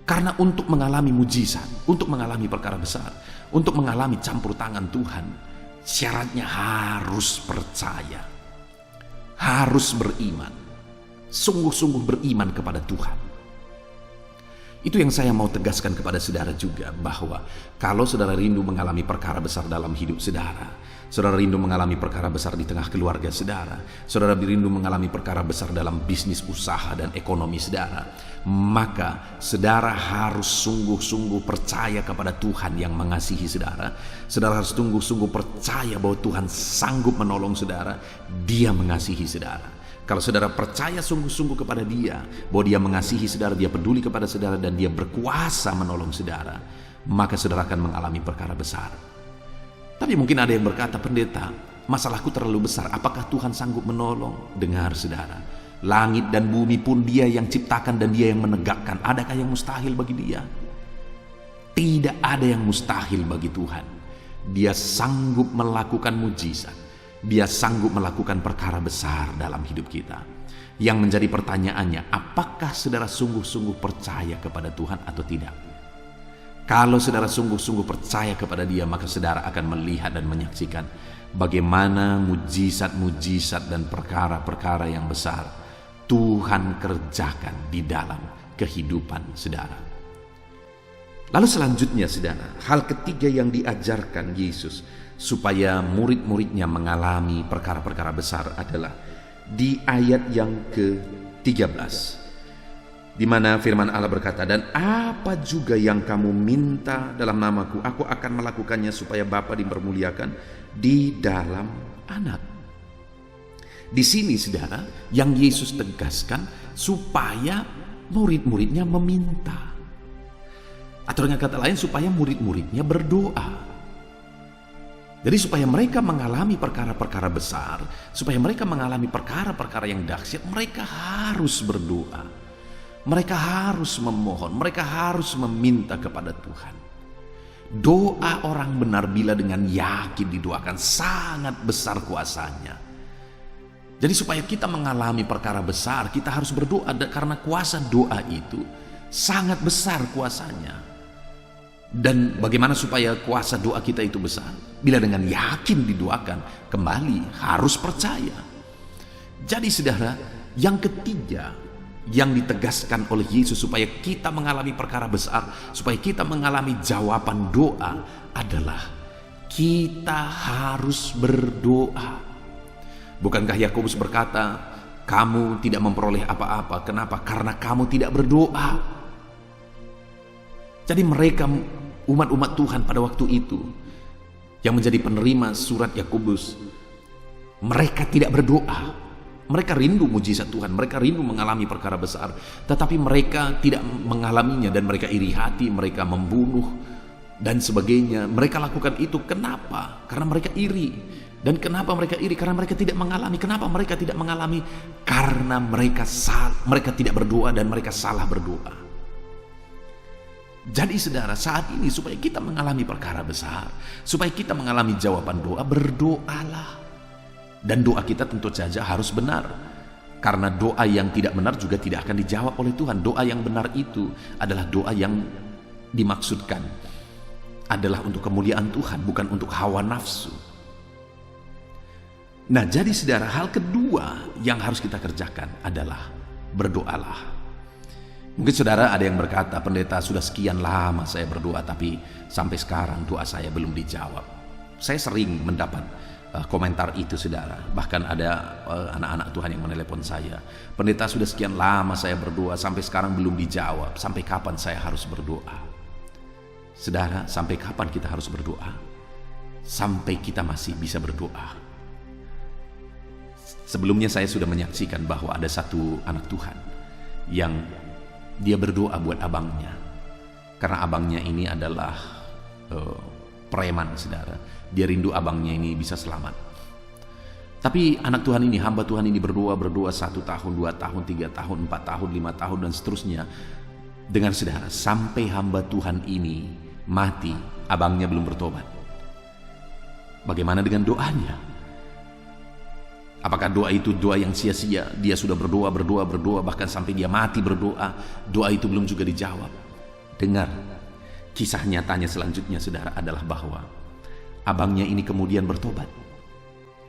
Karena untuk mengalami mujizat, untuk mengalami perkara besar, untuk mengalami campur tangan Tuhan, syaratnya harus percaya, harus beriman, sungguh-sungguh beriman kepada Tuhan. Itu yang saya mau tegaskan kepada saudara juga, bahwa kalau saudara rindu mengalami perkara besar dalam hidup saudara, saudara rindu mengalami perkara besar di tengah keluarga saudara, saudara rindu mengalami perkara besar dalam bisnis, usaha, dan ekonomi saudara, maka saudara harus sungguh-sungguh percaya kepada Tuhan yang mengasihi saudara. Saudara harus sungguh-sungguh percaya bahwa Tuhan sanggup menolong saudara, Dia mengasihi saudara. Kalau saudara percaya sungguh-sungguh kepada Dia, bahwa Dia mengasihi saudara, Dia peduli kepada saudara, dan Dia berkuasa menolong saudara, maka saudara akan mengalami perkara besar. Tapi mungkin ada yang berkata, pendeta, masalahku terlalu besar, apakah Tuhan sanggup menolong? Dengar saudara, langit dan bumi pun Dia yang ciptakan dan Dia yang menegakkan. Adakah yang mustahil bagi Dia? Tidak ada yang mustahil bagi Tuhan. Dia sanggup melakukan mujizat. Dia sanggup melakukan perkara besar dalam hidup kita. Yang menjadi pertanyaannya, apakah saudara sungguh-sungguh percaya kepada Tuhan atau tidak? Kalau saudara sungguh-sungguh percaya kepada Dia, maka saudara akan melihat dan menyaksikan bagaimana mujizat-mujizat dan perkara-perkara yang besar Tuhan kerjakan di dalam kehidupan saudara. Lalu selanjutnya saudara, hal ketiga yang diajarkan Yesus supaya murid-muridnya mengalami perkara-perkara besar adalah di ayat yang ke-13, di mana firman Allah berkata, dan apa juga yang kamu minta dalam namaku, aku akan melakukannya supaya Bapa dipermuliakan di dalam Anak. Di sini saudara, yang Yesus tegaskan supaya murid-muridnya meminta, atau dengan kata lain supaya murid-muridnya berdoa. Jadi supaya mereka mengalami perkara-perkara besar, supaya mereka mengalami perkara-perkara yang dahsyat, mereka harus berdoa. Mereka harus memohon, mereka harus meminta kepada Tuhan. Doa orang benar bila dengan yakin didoakan sangat besar kuasanya. Jadi supaya kita mengalami perkara besar, kita harus berdoa, karena kuasa doa itu sangat besar kuasanya. Dan bagaimana supaya kuasa doa kita itu besar? Bila dengan yakin didoakan, kembali harus percaya. Jadi saudara, yang ketiga yang ditegaskan oleh Yesus supaya kita mengalami perkara besar, supaya kita mengalami jawaban doa adalah kita harus berdoa. Bukankah Yakobus berkata, kamu tidak memperoleh apa-apa, kenapa? Karena kamu tidak berdoa. Jadi mereka, umat-umat Tuhan pada waktu itu yang menjadi penerima surat Yakobus, mereka tidak berdoa. Mereka rindu mujizat Tuhan, mereka rindu mengalami perkara besar, tetapi mereka tidak mengalaminya dan mereka iri hati, mereka membunuh dan sebagainya. Mereka lakukan itu kenapa? Karena mereka iri. Dan kenapa mereka iri? Karena mereka tidak mengalami. Kenapa mereka tidak mengalami? Karena mereka tidak berdoa dan mereka salah berdoa. Jadi saudara, saat ini supaya kita mengalami perkara besar, supaya kita mengalami jawaban doa, berdoalah. Dan doa kita tentu saja harus benar. Karena doa yang tidak benar juga tidak akan dijawab oleh Tuhan. Doa yang benar itu adalah doa yang dimaksudkan adalah untuk kemuliaan Tuhan, bukan untuk hawa nafsu. Nah, jadi saudara, hal kedua yang harus kita kerjakan adalah berdoalah. Mungkin saudara ada yang berkata, pendeta, sudah sekian lama saya berdoa tapi sampai sekarang doa saya belum dijawab. Saya sering mendapat komentar itu saudara. Bahkan ada anak-anak Tuhan yang menelepon saya, pendeta, sudah sekian lama saya berdoa sampai sekarang belum dijawab. Sampai kapan saya harus berdoa? Saudara, sampai kapan kita harus berdoa? Sampai kita masih bisa berdoa. Sebelumnya saya sudah menyaksikan bahwa ada satu anak Tuhan yang dia berdoa buat abangnya, karena abangnya ini adalah preman saudara. Dia rindu abangnya ini bisa selamat. Tapi anak Tuhan ini, hamba Tuhan ini berdoa 1 tahun, 2 tahun, 3 tahun, 4 tahun, 5 tahun dan seterusnya. Dengan saudara, sampai hamba Tuhan ini mati, abangnya belum bertobat. Bagaimana dengan doanya? Apakah doa itu doa yang sia-sia? Dia sudah berdoa, bahkan sampai dia mati berdoa, doa itu belum juga dijawab. Dengar, kisah nyatanya selanjutnya saudara adalah bahwa abangnya ini kemudian bertobat.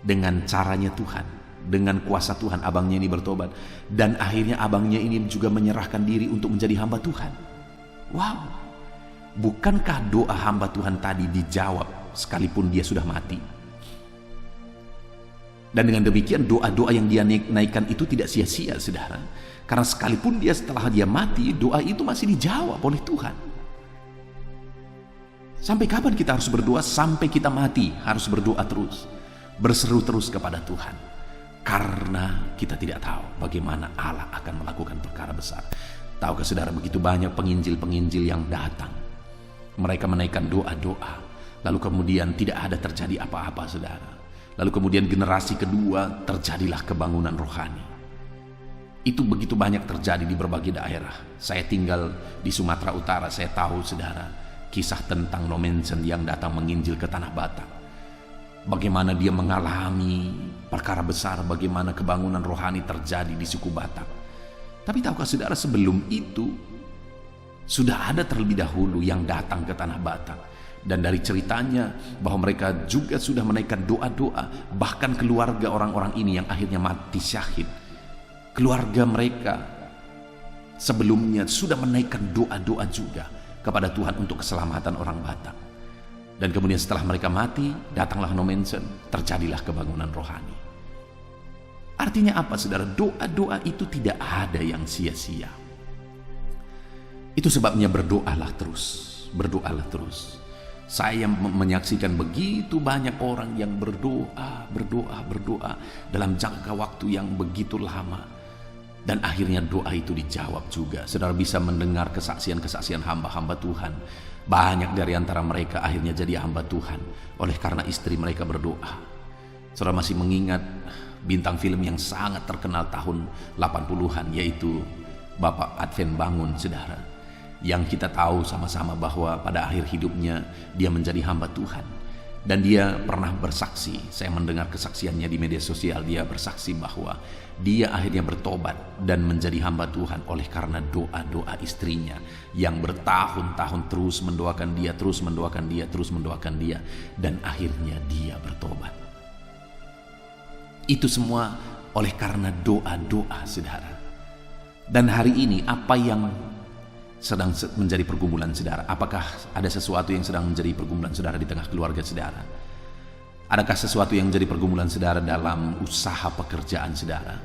Dengan caranya Tuhan, dengan kuasa Tuhan, abangnya ini bertobat. Dan akhirnya abangnya ini juga menyerahkan diri untuk menjadi hamba Tuhan. Wow, bukankah doa hamba Tuhan tadi dijawab sekalipun dia sudah mati? Dan dengan demikian doa-doa yang dia naikkan itu tidak sia-sia saudara. Karena sekalipun dia setelah dia mati, doa itu masih dijawab oleh Tuhan. Sampai kapan kita harus berdoa? Sampai kita mati harus berdoa terus, berseru terus kepada Tuhan. Karena kita tidak tahu bagaimana Allah akan melakukan perkara besar. Tahukah saudara, begitu banyak penginjil-penginjil yang datang, mereka menaikkan doa-doa, lalu kemudian tidak ada terjadi apa-apa saudara. Lalu kemudian generasi kedua terjadilah kebangunan rohani. Itu begitu banyak terjadi di berbagai daerah. Saya tinggal di Sumatera Utara, saya tahu saudara kisah tentang Nomensen yang datang menginjil ke Tanah Batak. Bagaimana dia mengalami perkara besar, bagaimana kebangunan rohani terjadi di suku Batak. Tapi tahukah saudara, sebelum itu sudah ada terlebih dahulu yang datang ke Tanah Batak. Dan dari ceritanya bahwa mereka juga sudah menaikkan doa-doa, bahkan keluarga orang-orang ini yang akhirnya mati syahid, keluarga mereka sebelumnya sudah menaikkan doa-doa juga kepada Tuhan untuk keselamatan orang Batak. Dan kemudian setelah mereka mati, datanglah Nomensen, terjadilah kebangunan rohani. Artinya apa saudara? Doa-doa itu tidak ada yang sia-sia. Itu sebabnya berdoalah terus, berdoalah terus. Saya menyaksikan begitu banyak orang yang berdoa dalam jangka waktu yang begitu lama. Dan akhirnya doa itu dijawab juga. Saudara bisa mendengar kesaksian-kesaksian hamba-hamba Tuhan. Banyak dari antara mereka akhirnya jadi hamba Tuhan oleh karena istri mereka berdoa. Saudara masih mengingat bintang film yang sangat terkenal tahun 80-an, yaitu Bapak Advent Bangun saudara. Yang kita tahu sama-sama bahwa pada akhir hidupnya dia menjadi hamba Tuhan. Dan dia pernah bersaksi, saya mendengar kesaksiannya di media sosial, dia bersaksi bahwa dia akhirnya bertobat dan menjadi hamba Tuhan oleh karena doa-doa istrinya yang bertahun-tahun terus mendoakan dia, terus mendoakan dia, dan akhirnya dia bertobat. Itu semua oleh karena doa-doa saudara. Dan hari ini apa yang sedang menjadi pergumulan saudara? Apakah ada sesuatu yang sedang menjadi pergumulan saudara di tengah keluarga saudara? Adakah sesuatu yang menjadi pergumulan saudara dalam usaha pekerjaan saudara?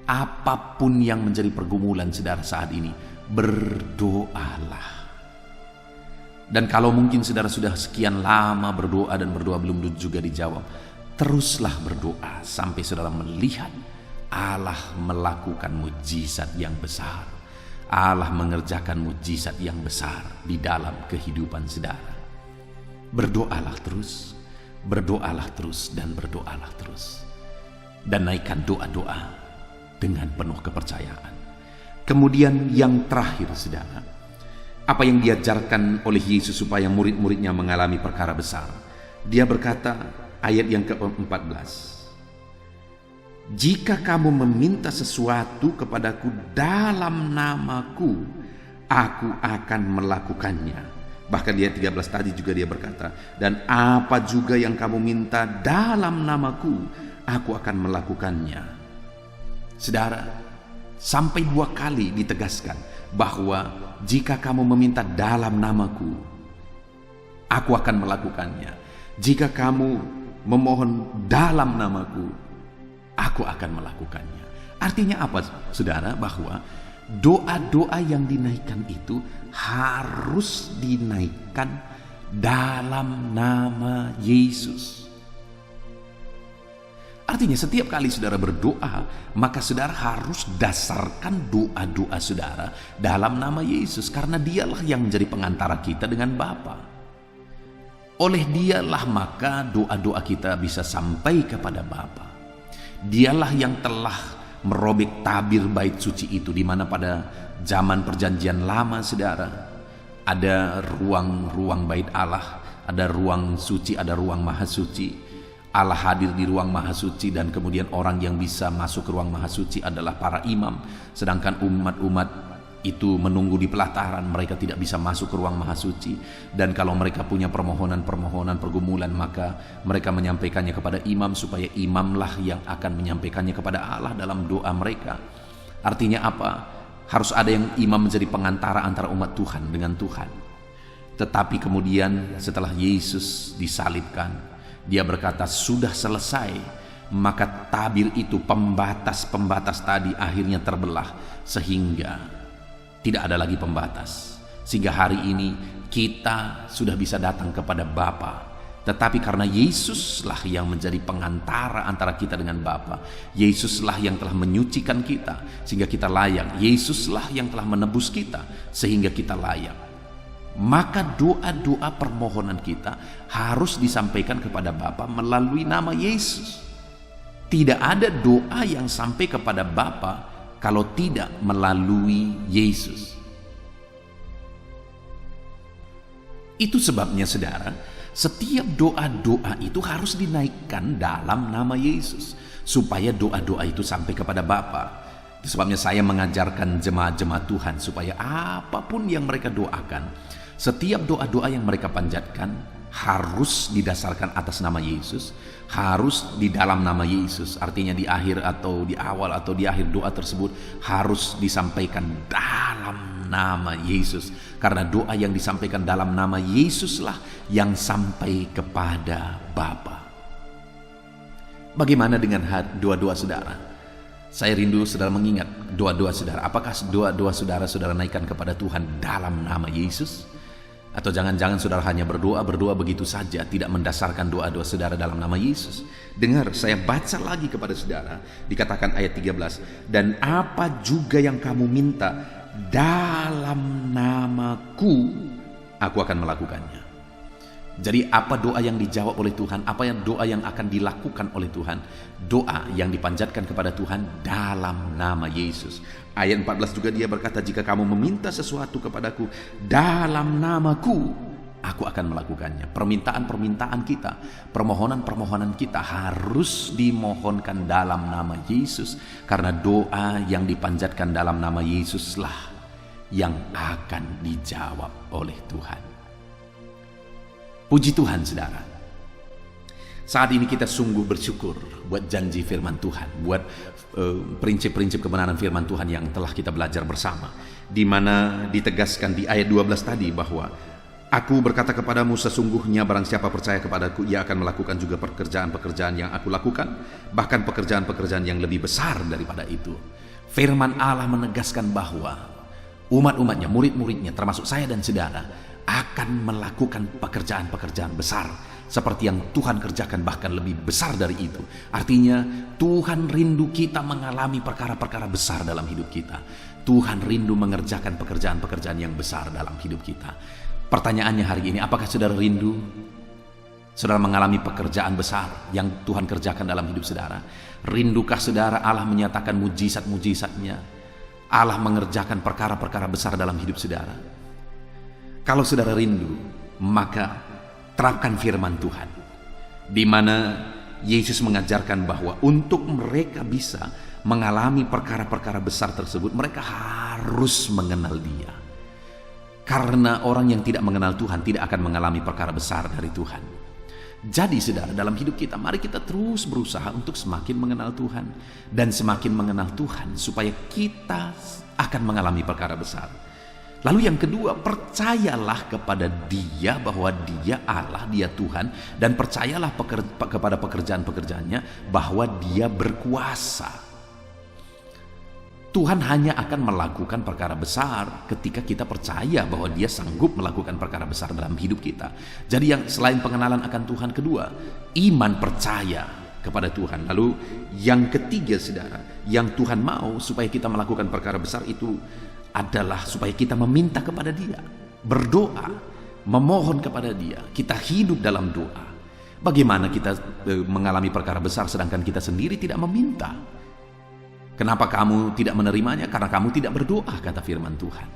Apapun yang menjadi pergumulan saudara saat ini, berdoalah. Dan kalau mungkin saudara sudah sekian lama berdoa dan berdoa belum juga dijawab, teruslah berdoa sampai saudara melihat Allah melakukan mujizat yang besar. Allah mengerjakan mujizat yang besar di dalam kehidupan saudara. Berdoalah terus, dan berdoalah terus. Dan naikkan doa-doa dengan penuh kepercayaan. Kemudian yang terakhir saudara, apa yang diajarkan oleh Yesus supaya murid-muridnya mengalami perkara besar. Dia berkata, ayat yang ke-14, jika kamu meminta sesuatu kepadaku dalam namaku, aku akan melakukannya. Bahkan di ayat 13 tadi juga dia berkata, dan apa juga yang kamu minta dalam namaku, aku akan melakukannya. Saudara, Sampai 2 kali ditegaskan bahwa jika kamu meminta dalam namaku, aku akan melakukannya. Jika kamu memohon dalam namaku, aku akan melakukannya. Artinya apa, saudara? Bahwa doa-doa yang dinaikkan itu harus dinaikkan dalam nama Yesus. Artinya setiap kali saudara berdoa, maka saudara harus dasarkan doa-doa saudara dalam nama Yesus. Karena dialah yang menjadi pengantara kita dengan Bapa. Oleh dialah maka doa-doa kita bisa sampai kepada Bapa. Dialah yang telah merobek tabir bait suci itu, di mana pada zaman perjanjian lama saudara, ada ruang-ruang bait Allah, ada ruang suci, ada ruang maha suci. Allah hadir di ruang maha suci, dan kemudian orang yang bisa masuk ke ruang maha suci adalah para imam. Sedangkan umat-umat itu menunggu di pelataran, mereka tidak bisa masuk ke ruang maha suci. Dan kalau mereka punya permohonan-permohonan, pergumulan, maka mereka menyampaikannya kepada imam, supaya imamlah yang akan menyampaikannya kepada Allah dalam doa mereka. Artinya apa? Harus ada yang imam menjadi pengantara antara umat Tuhan dengan Tuhan. Tetapi kemudian setelah Yesus disalibkan, dia berkata sudah selesai, maka tabir itu, pembatas-pembatas tadi akhirnya terbelah, sehingga tidak ada lagi pembatas. Sehingga hari ini kita sudah bisa datang kepada Bapa. Tetapi karena Yesuslah yang menjadi pengantara antara kita dengan Bapa, Yesuslah yang telah menyucikan kita sehingga kita layak, Yesuslah yang telah menebus kita sehingga kita layak. Maka doa-doa permohonan kita harus disampaikan kepada Bapa melalui nama Yesus. Tidak ada doa yang sampai kepada Bapa kalau tidak melalui Yesus. Itu sebabnya saudara, setiap doa-doa itu harus dinaikkan dalam nama Yesus, supaya doa-doa itu sampai kepada Bapa. Itu sebabnya saya mengajarkan jemaat-jemaat Tuhan supaya apapun yang mereka doakan, setiap doa-doa yang mereka panjatkan harus didasarkan atas nama Yesus, harus di dalam nama Yesus. Artinya di akhir atau di awal atau di akhir doa tersebut harus disampaikan dalam nama Yesus. Karena doa yang disampaikan dalam nama Yesuslah yang sampai kepada Bapa. Bagaimana dengan doa-doa saudara? Saya rindu saudara mengingat doa-doa saudara. Apakah doa-doa saudara naikkan kepada Tuhan dalam nama Yesus? Atau jangan-jangan saudara hanya berdoa begitu saja, tidak mendasarkan doa-doa saudara dalam nama Yesus? Dengar, saya baca lagi kepada saudara, dikatakan ayat 13, dan apa juga yang kamu minta dalam namaku, aku akan melakukannya. Jadi apa doa yang dijawab oleh Tuhan, apa yang doa yang akan dilakukan oleh Tuhan? Doa yang dipanjatkan kepada Tuhan dalam nama Yesus. Ayat 14 juga dia berkata, jika kamu meminta sesuatu kepadaku dalam namaku, aku akan melakukannya. Permintaan-permintaan kita, permohonan-permohonan kita harus dimohonkan dalam nama Yesus. Karena doa yang dipanjatkan dalam nama Yesuslah yang akan dijawab oleh Tuhan. Puji Tuhan saudara. Saat ini kita sungguh bersyukur buat janji firman Tuhan, buat prinsip-prinsip kebenaran firman Tuhan yang telah kita belajar bersama, di mana ditegaskan di ayat 12 tadi bahwa aku berkata kepadamu, sesungguhnya barang siapa percaya kepadaku, ia akan melakukan juga pekerjaan-pekerjaan yang aku lakukan, bahkan pekerjaan-pekerjaan yang lebih besar daripada itu. Firman Allah menegaskan bahwa umat-umatnya, murid-muridnya, termasuk saya dan saudara, akan melakukan pekerjaan-pekerjaan besar seperti yang Tuhan kerjakan, bahkan lebih besar dari itu. Artinya Tuhan rindu kita mengalami perkara-perkara besar dalam hidup kita. Tuhan rindu mengerjakan pekerjaan-pekerjaan yang besar dalam hidup kita. Pertanyaannya hari ini, apakah saudara rindu saudara mengalami pekerjaan besar yang Tuhan kerjakan dalam hidup saudara? Rindukah saudara Allah menyatakan mujizat-mujizatnya, Allah mengerjakan perkara-perkara besar dalam hidup saudara? Kalau saudara rindu, maka terapkan firman Tuhan, di mana Yesus mengajarkan bahwa untuk mereka bisa mengalami perkara-perkara besar tersebut, mereka harus mengenal Dia. Karena orang yang tidak mengenal Tuhan tidak akan mengalami perkara besar dari Tuhan. Jadi saudara, dalam hidup kita, mari kita terus berusaha untuk semakin mengenal Tuhan. Dan semakin mengenal Tuhan, supaya kita akan mengalami perkara besar. Lalu yang kedua, percayalah kepada Dia bahwa Dia Allah, Dia Tuhan. Dan percayalah kepada pekerjaan-pekerjaannya bahwa Dia berkuasa. Tuhan hanya akan melakukan perkara besar ketika kita percaya bahwa Dia sanggup melakukan perkara besar dalam hidup kita. Jadi yang selain pengenalan akan Tuhan, kedua, iman percaya kepada Tuhan. Lalu yang ketiga saudara, yang Tuhan mau supaya kita melakukan perkara besar itu adalah supaya kita meminta kepada Dia, berdoa, memohon kepada Dia. Kita hidup dalam doa. Bagaimana kita mengalami perkara besar sedangkan kita sendiri tidak meminta? Kenapa kamu tidak menerimanya? Karena kamu tidak berdoa, kata firman Tuhan.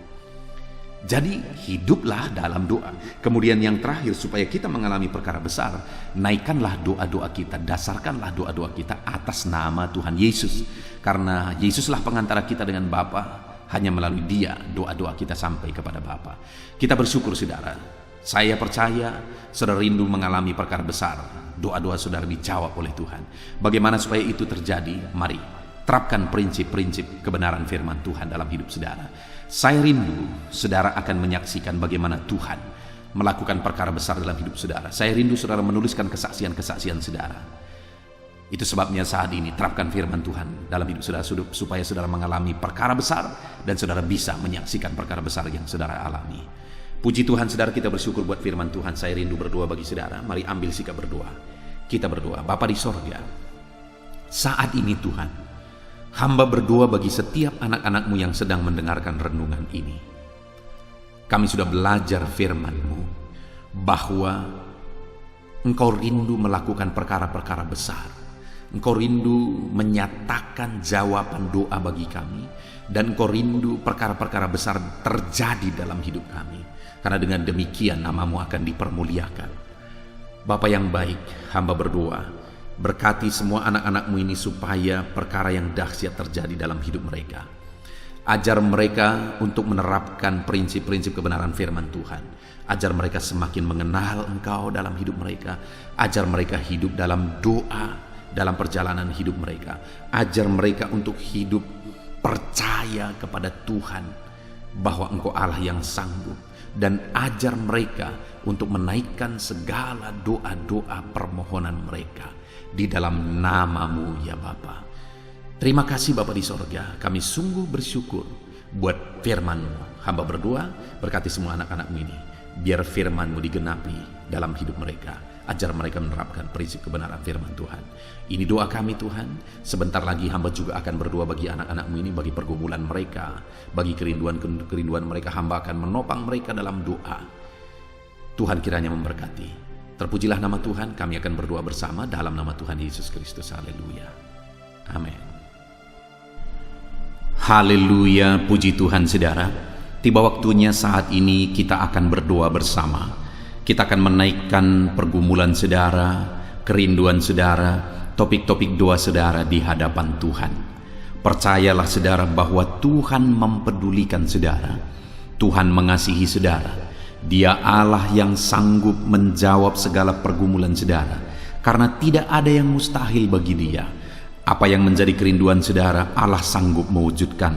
Jadi hiduplah dalam doa. Kemudian yang terakhir, supaya kita mengalami perkara besar, naikkanlah doa-doa kita, dasarkanlah doa-doa kita atas nama Tuhan Yesus. Karena Yesuslah pengantara kita dengan Bapa. Hanya melalui Dia doa-doa kita sampai kepada Bapa. Kita bersyukur saudara. Saya percaya saudara rindu mengalami perkara besar. Doa-doa saudara dijawab oleh Tuhan. Bagaimana supaya itu terjadi? Mari terapkan prinsip-prinsip kebenaran firman Tuhan dalam hidup saudara. Saya rindu saudara akan menyaksikan bagaimana Tuhan melakukan perkara besar dalam hidup saudara. Saya rindu saudara menuliskan kesaksian-kesaksian saudara. Itu sebabnya saat ini terapkan firman Tuhan dalam hidup saudara supaya saudara mengalami perkara besar dan saudara bisa menyaksikan perkara besar yang saudara alami. Puji Tuhan saudara, kita bersyukur buat firman Tuhan. Saya rindu berdoa bagi saudara. Mari ambil sikap berdoa. Kita berdoa. Bapa di sorga, saat ini Tuhan, hamba berdoa bagi setiap anak-anak-Mu yang sedang mendengarkan renungan ini. Kami sudah belajar firman-Mu bahwa Engkau rindu melakukan perkara-perkara besar. Engkau rindu menyatakan jawaban doa bagi kami. Dan Engkau rindu perkara-perkara besar terjadi dalam hidup kami. Karena dengan demikian nama-Mu akan dipermuliakan. Bapa yang baik, hamba berdoa, berkati semua anak-anak-Mu ini supaya perkara yang dahsyat terjadi dalam hidup mereka. Ajar mereka untuk menerapkan prinsip-prinsip kebenaran firman Tuhan. Ajar mereka semakin mengenal Engkau dalam hidup mereka. Ajar mereka hidup dalam doa dalam perjalanan hidup mereka. Ajar mereka untuk hidup percaya kepada Tuhan bahwa Engkau Allah yang sanggup. Dan ajar mereka untuk menaikkan segala doa-doa permohonan mereka di dalam nama-Mu ya Bapa. Terima kasih Bapa di sorga. Kami sungguh bersyukur buat firman-Mu. Hamba berdoa, berkati semua anak-anak-Mu ini. Biar firman-Mu digenapi dalam hidup mereka. Ajar mereka menerapkan prinsip kebenaran firman Tuhan. Ini doa kami Tuhan. Sebentar lagi hamba juga akan berdoa bagi anak-anak-Mu ini, bagi pergumulan mereka, bagi kerinduan mereka. Hamba akan menopang mereka dalam doa. Tuhan kiranya memberkati. Terpujilah nama Tuhan. Kami akan berdoa bersama dalam nama Tuhan Yesus Kristus. Haleluya. Amin. Haleluya. Puji Tuhan saudara. Tiba waktunya saat ini kita akan berdoa bersama. Kita akan menaikkan pergumulan saudara, kerinduan saudara, topik-topik doa saudara di hadapan Tuhan. Percayalah saudara bahwa Tuhan mempedulikan saudara. Tuhan mengasihi saudara. Dia Allah yang sanggup menjawab segala pergumulan saudara. Karena tidak ada yang mustahil bagi Dia. Apa yang menjadi kerinduan saudara, Allah sanggup mewujudkan.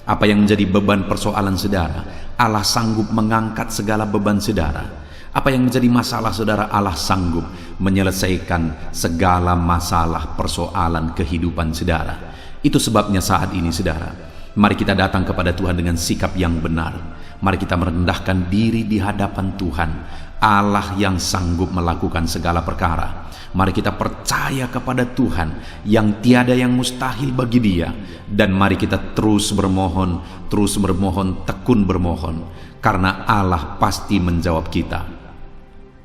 Apa yang menjadi beban persoalan saudara, Allah sanggup mengangkat segala beban saudara. Apa yang menjadi masalah saudara, Allah sanggup menyelesaikan segala masalah persoalan kehidupan saudara. Itu sebabnya saat ini saudara, mari kita datang kepada Tuhan dengan sikap yang benar. Mari kita merendahkan diri di hadapan Tuhan, Allah yang sanggup melakukan segala perkara. Mari kita percaya kepada Tuhan yang tiada yang mustahil bagi Dia. Dan mari kita terus bermohon, tekun bermohon. Karena Allah pasti menjawab kita.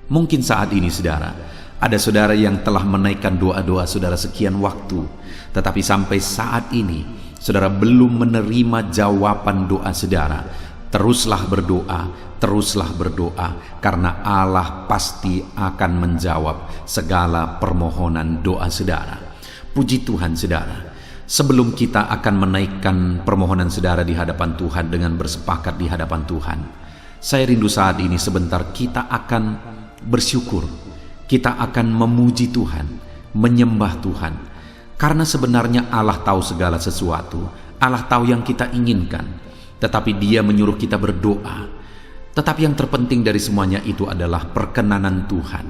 Mungkin saat ini saudara, ada saudara yang telah menaikkan doa-doa saudara sekian waktu, tetapi sampai saat ini saudara belum menerima jawaban doa saudara. Teruslah berdoa, karena Allah pasti akan menjawab segala permohonan doa saudara. Puji Tuhan saudara. Sebelum kita akan menaikkan permohonan saudara di hadapan Tuhan dengan bersepakat di hadapan Tuhan, saya rindu saat ini sebentar kita akan bersyukur. Kita akan memuji Tuhan, menyembah Tuhan. Karena sebenarnya Allah tahu segala sesuatu. Allah tahu yang kita inginkan. Tetapi Dia menyuruh kita berdoa. Tetapi yang terpenting dari semuanya itu adalah perkenanan Tuhan.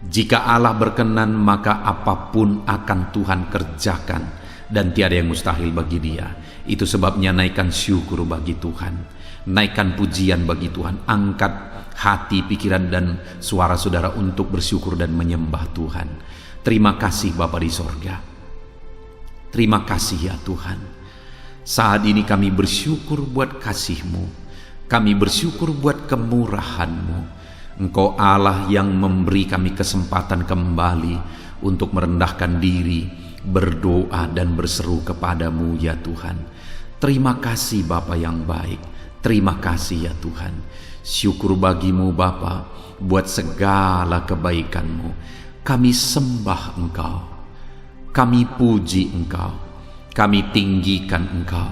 Jika Allah berkenan, maka apapun akan Tuhan kerjakan. Dan tiada yang mustahil bagi Dia. Itu sebabnya naikkan syukur bagi Tuhan. Naikkan pujian bagi Tuhan. Angkat hati, pikiran, dan suara saudara untuk bersyukur dan menyembah Tuhan. Terima kasih Bapa di sorga. Terima kasih ya Tuhan. Saat ini kami bersyukur buat kasih-Mu. Kami bersyukur buat kemurahan-Mu. Engkau Allah yang memberi kami kesempatan kembali untuk merendahkan diri, berdoa dan berseru kepadamu ya Tuhan. Terima kasih Bapa yang baik. Terima kasih ya Tuhan. Syukur bagimu Bapa buat segala kebaikan-Mu. Kami sembah Engkau. Kami puji Engkau. Kami tinggikan Engkau.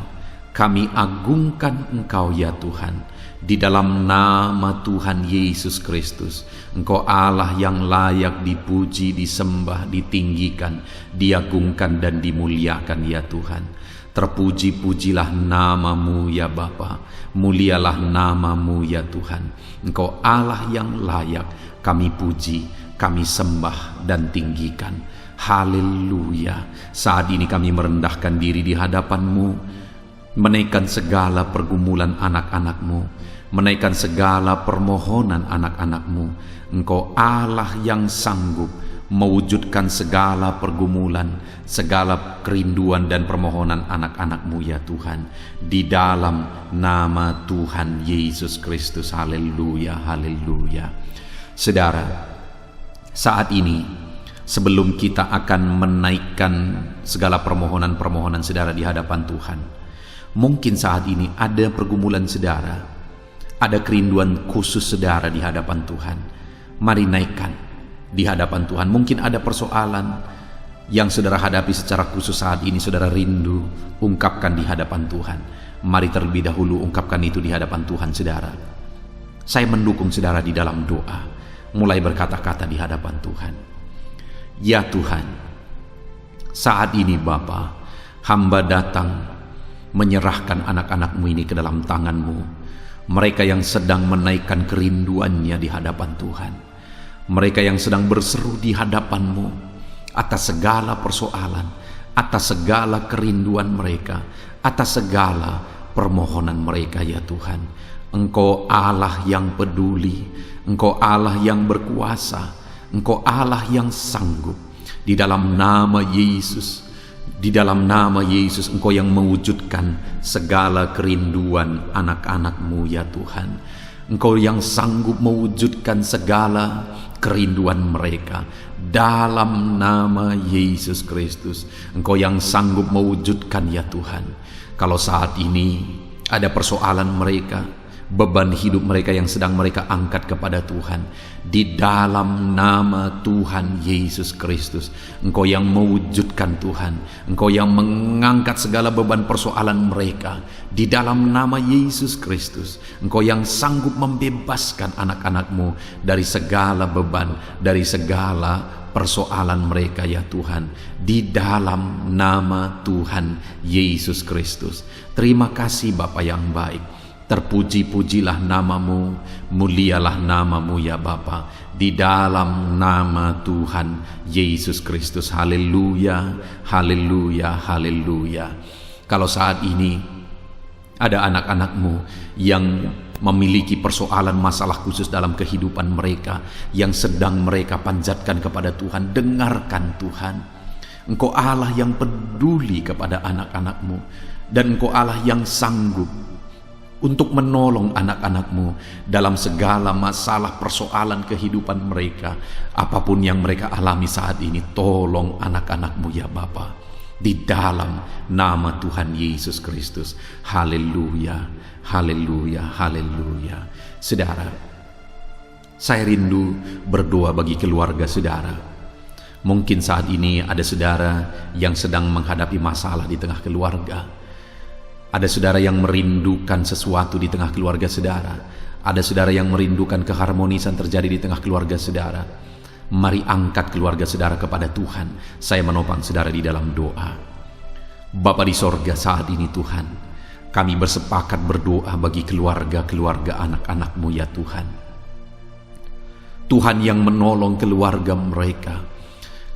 Kami agungkan Engkau ya Tuhan. Di dalam nama Tuhan Yesus Kristus. Engkau Allah yang layak dipuji, disembah, ditinggikan, diagungkan dan dimuliakan ya Tuhan. Terpuji-pujilah nama-Mu ya Bapa. Mulialah nama-Mu ya Tuhan. Engkau Allah yang layak kami puji, kami sembah dan tinggikan. Haleluya. Saat ini kami merendahkan diri di hadapan-Mu, menaikkan segala pergumulan anak-anak-Mu, menaikkan segala permohonan anak-anak-Mu. Engkau Allah yang sanggup mewujudkan segala pergumulan, segala kerinduan dan permohonan anak-anak-Mu ya Tuhan. Di dalam nama Tuhan Yesus Kristus. Haleluya, haleluya. Saudara, saat ini sebelum kita akan menaikkan segala permohonan-permohonan saudara di hadapan Tuhan, mungkin saat ini ada pergumulan saudara, ada kerinduan khusus saudara di hadapan Tuhan. Mari naikkan di hadapan Tuhan. Mungkin ada persoalan yang saudara hadapi secara khusus saat ini, saudara rindu, ungkapkan di hadapan Tuhan. Mari terlebih dahulu ungkapkan itu di hadapan Tuhan saudara. Saya mendukung saudara di dalam doa. Mulai berkata-kata di hadapan Tuhan. Ya Tuhan, saat ini Bapa, hamba datang menyerahkan anak-anak-Mu ini ke dalam tangan-Mu. Mereka yang sedang menaikkan kerinduannya di hadapan Tuhan. Mereka yang sedang berseru di hadapan-Mu atas segala persoalan, atas segala kerinduan mereka, atas segala permohonan mereka ya Tuhan. Engkau Allah yang peduli, Engkau Allah yang berkuasa, Engkau Allah yang sanggup. Di dalam nama Yesus, di dalam nama Yesus, Engkau yang mewujudkan segala kerinduan anak-anak-Mu ya Tuhan. Engkau yang sanggup mewujudkan segala kerinduan mereka dalam nama Yesus Kristus. Engkau yang sanggup mewujudkan ya Tuhan. Kalau saat ini ada persoalan mereka, beban hidup mereka yang sedang mereka angkat kepada Tuhan, di dalam nama Tuhan Yesus Kristus, Engkau yang mewujudkan Tuhan, Engkau yang mengangkat segala beban persoalan mereka, di dalam nama Yesus Kristus, Engkau yang sanggup membebaskan anak-anak-Mu dari segala beban, dari segala persoalan mereka ya Tuhan, di dalam nama Tuhan Yesus Kristus. Terima kasih Bapa yang baik. Terpuji-pujilah nama-Mu, mulialah nama-Mu ya Bapa, di dalam nama Tuhan Yesus Kristus. Haleluya, haleluya, haleluya. Kalau saat ini ada anak-anak-Mu yang memiliki persoalan masalah khusus dalam kehidupan mereka, yang sedang mereka panjatkan kepada Tuhan, dengarkan Tuhan. Engkau Allah yang peduli kepada anak-anak-Mu, dan Engkau Allah yang sanggup untuk menolong anak-anak-Mu dalam segala masalah persoalan kehidupan mereka. Apapun yang mereka alami saat ini, tolong anak-anak-Mu ya Bapa, di dalam nama Tuhan Yesus Kristus. Haleluya, haleluya, haleluya. Saudara, saya rindu berdoa bagi keluarga saudara. Mungkin saat ini ada saudara yang sedang menghadapi masalah di tengah keluarga. Ada saudara yang merindukan sesuatu di tengah keluarga saudara. Ada saudara yang merindukan keharmonisan terjadi di tengah keluarga saudara. Mari angkat keluarga saudara kepada Tuhan. Saya menopang saudara di dalam doa. Bapa di sorga, saat ini Tuhan, kami bersepakat berdoa bagi keluarga-keluarga anak-anak-Mu ya Tuhan. Tuhan yang menolong keluarga mereka.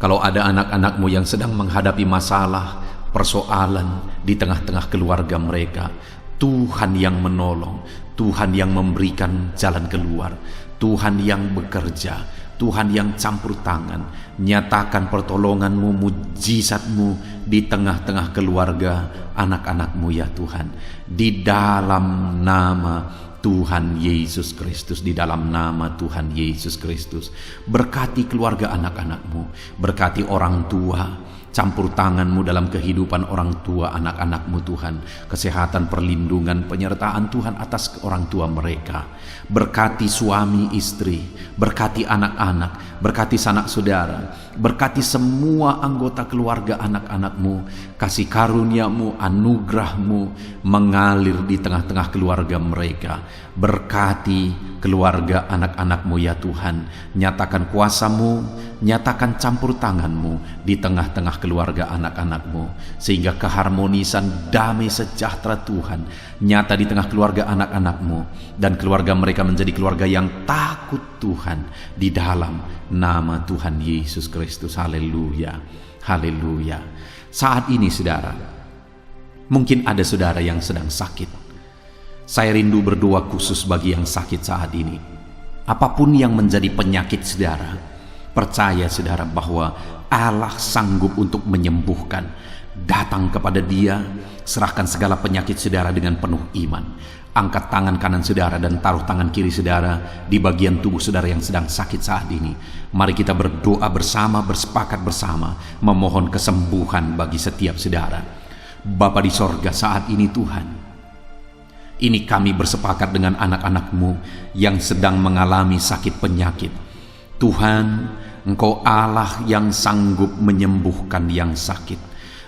Kalau ada anak-anak-Mu yang sedang menghadapi masalah, persoalan di tengah-tengah keluarga mereka, Tuhan yang menolong, Tuhan yang memberikan jalan keluar, Tuhan yang bekerja, Tuhan yang campur tangan. Nyatakan pertolongan-Mu, mujizat-Mu di tengah-tengah keluarga anak-anak-Mu ya Tuhan. Di dalam nama Tuhan Yesus Kristus, di dalam nama Tuhan Yesus Kristus. Berkati keluarga anak-anak-Mu, berkati orang tua, campur tangan-Mu dalam kehidupan orang tua anak-anak-Mu Tuhan. Kesehatan, perlindungan, penyertaan Tuhan atas orang tua mereka. Berkati suami istri, berkati anak-anak, berkati sanak saudara, berkati semua anggota keluarga anak-anak-Mu. Kasih karunia-Mu, anugerah-Mu mengalir di tengah-tengah keluarga mereka. Berkati keluarga anak-anak-Mu ya Tuhan. Nyatakan kuasa-Mu, nyatakan campur tangan-Mu di tengah-tengah keluarga anak-anak-Mu, sehingga keharmonisan, damai sejahtera Tuhan nyata di tengah keluarga anak-anak-Mu, dan keluarga mereka menjadi keluarga yang takut Tuhan di dalam nama Tuhan Yesus Kristus. Haleluya, haleluya. Saat ini saudara, mungkin ada saudara yang sedang sakit. Saya rindu berdoa khusus bagi yang sakit saat ini. Apapun yang menjadi penyakit saudara, percaya saudara bahwa Allah sanggup untuk menyembuhkan. Datang kepada Dia, serahkan segala penyakit saudara dengan penuh iman. Angkat tangan kanan saudara dan taruh tangan kiri saudara di bagian tubuh saudara yang sedang sakit saat ini. Mari kita berdoa bersama, bersepakat bersama, memohon kesembuhan bagi setiap saudara. Bapa di sorga, saat ini Tuhan, ini kami bersepakat dengan anak-anak-Mu yang sedang mengalami sakit penyakit. Tuhan, Engkau Allah yang sanggup menyembuhkan yang sakit.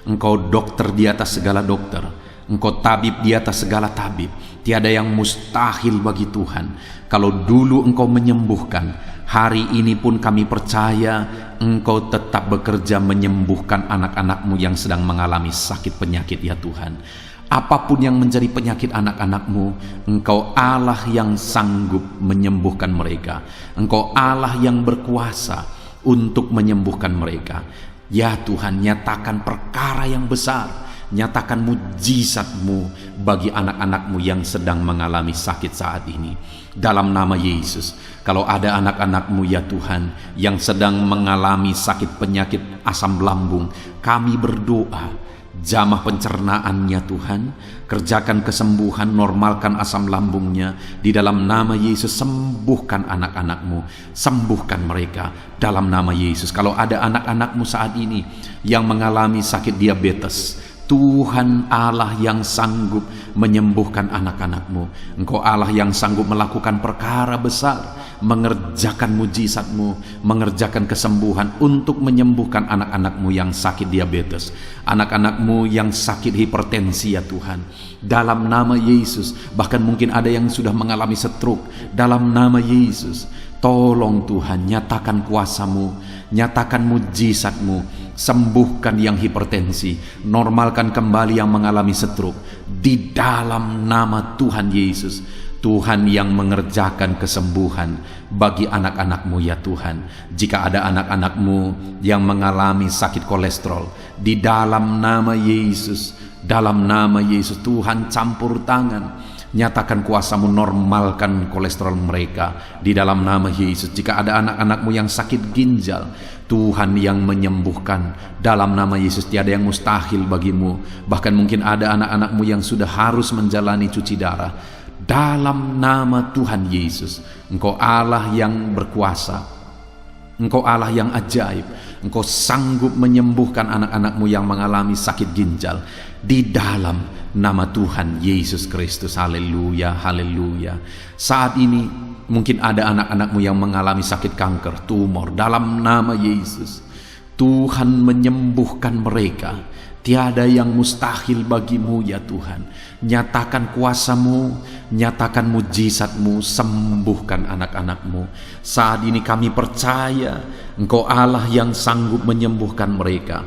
Engkau dokter di atas segala dokter, Engkau tabib di atas segala tabib. Tiada yang mustahil bagi Tuhan. Kalau dulu Engkau menyembuhkan, hari ini pun kami percaya Engkau tetap bekerja menyembuhkan anak-anak-Mu yang sedang mengalami sakit penyakit ya Tuhan. Apapun yang menjadi penyakit anak-anak-Mu, Engkau Allah yang sanggup menyembuhkan mereka. Engkau Allah yang berkuasa untuk menyembuhkan mereka. Ya Tuhan, nyatakan perkara yang besar, nyatakan mujizat-Mu bagi anak-anak-Mu yang sedang mengalami sakit saat ini. Dalam nama Yesus, kalau ada anak-anak-Mu ya Tuhan yang sedang mengalami sakit penyakit asam lambung, kami berdoa, jamah pencernaannya Tuhan, kerjakan kesembuhan, normalkan asam lambungnya. Di dalam nama Yesus, sembuhkan anak-anak-Mu, sembuhkan mereka dalam nama Yesus. Kalau ada anak-anak-Mu saat ini yang mengalami sakit diabetes, Tuhan Allah yang sanggup menyembuhkan anak-anak-Mu. Engkau Allah yang sanggup melakukan perkara besar, mengerjakan mujizat-Mu, mengerjakan kesembuhan untuk menyembuhkan anak-anak-Mu yang sakit diabetes, anak-anak-Mu yang sakit hipertensi ya Tuhan. Dalam nama Yesus, bahkan mungkin ada yang sudah mengalami stroke. Dalam nama Yesus, tolong Tuhan, nyatakan kuasa-Mu, nyatakan mujizat-Mu, sembuhkan yang hipertensi, normalkan kembali yang mengalami stroke. Di dalam nama Tuhan Yesus, Tuhan yang mengerjakan kesembuhan bagi anak-anak-Mu ya Tuhan. Jika ada anak-anak-Mu yang mengalami sakit kolesterol, di dalam nama Yesus, dalam nama Yesus, Tuhan campur tangan, nyatakan kuasa-Mu, normalkan kolesterol mereka di dalam nama Yesus. Jika ada anak-anak-Mu yang sakit ginjal, Tuhan yang menyembuhkan dalam nama Yesus. Tiada yang mustahil bagi-Mu. Bahkan mungkin ada anak-anak-Mu yang sudah harus menjalani cuci darah. Dalam nama Tuhan Yesus, Engkau Allah yang berkuasa, Engkau Allah yang ajaib. Engkau sanggup menyembuhkan anak-anak-Mu yang mengalami sakit ginjal di dalam nama Tuhan Yesus Kristus. Haleluya, haleluya. Saat ini mungkin ada anak-anak-Mu yang mengalami sakit kanker, tumor. Dalam nama Yesus, Tuhan menyembuhkan mereka. Tiada yang mustahil bagimu ya Tuhan. Nyatakan kuasa-Mu, nyatakan mujizat-Mu, sembuhkan anak-anak-Mu. Saat ini kami percaya Engkau Allah yang sanggup menyembuhkan mereka.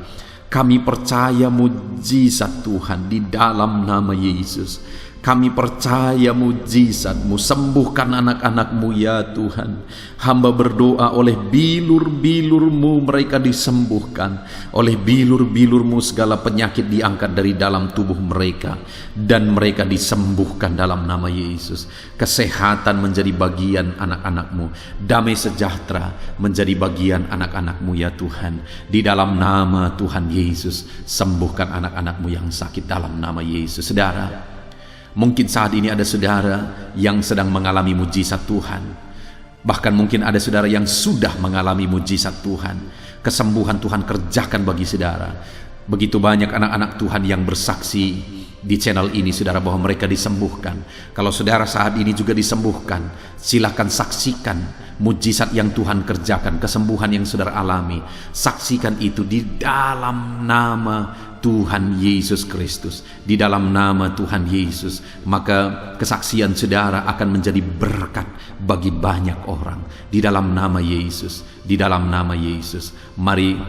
Kami percaya mujizat Tuhan di dalam nama Yesus. Kami percaya mujizat-Mu, sembuhkan anak-anak-Mu ya Tuhan. Hamba berdoa oleh bilur-bilur-Mu mereka disembuhkan. Oleh bilur-bilur-Mu segala penyakit diangkat dari dalam tubuh mereka. Dan mereka disembuhkan dalam nama Yesus. Kesehatan menjadi bagian anak-anak-Mu. Damai sejahtera menjadi bagian anak-anak-Mu ya Tuhan. Di dalam nama Tuhan Yesus, sembuhkan anak-anak-Mu yang sakit dalam nama Yesus. Saudara, mungkin saat ini ada saudara yang sedang mengalami mujizat Tuhan. Bahkan mungkin ada saudara yang sudah mengalami mujizat Tuhan. Kesembuhan Tuhan kerjakan bagi saudara. Begitu banyak anak-anak Tuhan yang bersaksi di channel ini, saudara, bahwa mereka disembuhkan. Kalau saudara saat ini juga disembuhkan, silakan saksikan mujizat yang Tuhan kerjakan, kesembuhan yang saudara alami. Saksikan itu di dalam nama Tuhan Yesus Kristus. Di dalam nama Tuhan Yesus, maka kesaksian saudara akan menjadi berkat bagi banyak orang. Di dalam nama Yesus, di dalam nama Yesus. Mari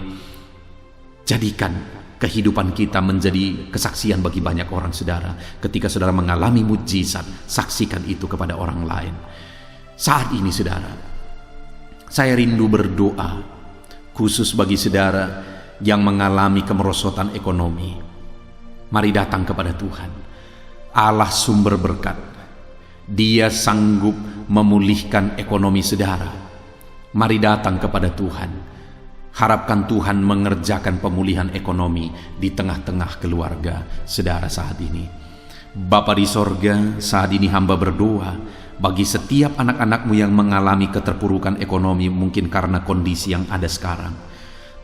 jadikan kehidupan kita menjadi kesaksian bagi banyak orang, saudara. Ketika saudara mengalami mujizat, saksikan itu kepada orang lain. Saat ini, saudara, saya rindu berdoa khusus bagi saudara yang mengalami kemerosotan ekonomi. Mari datang kepada Tuhan, Allah sumber berkat. Dia sanggup memulihkan ekonomi saudara. Mari datang kepada Tuhan. Harapkan Tuhan mengerjakan pemulihan ekonomi di tengah-tengah keluarga saudara saat ini. Bapa di sorga, saat ini hamba berdoa bagi setiap anak-anak-Mu yang mengalami keterpurukan ekonomi, mungkin karena kondisi yang ada sekarang.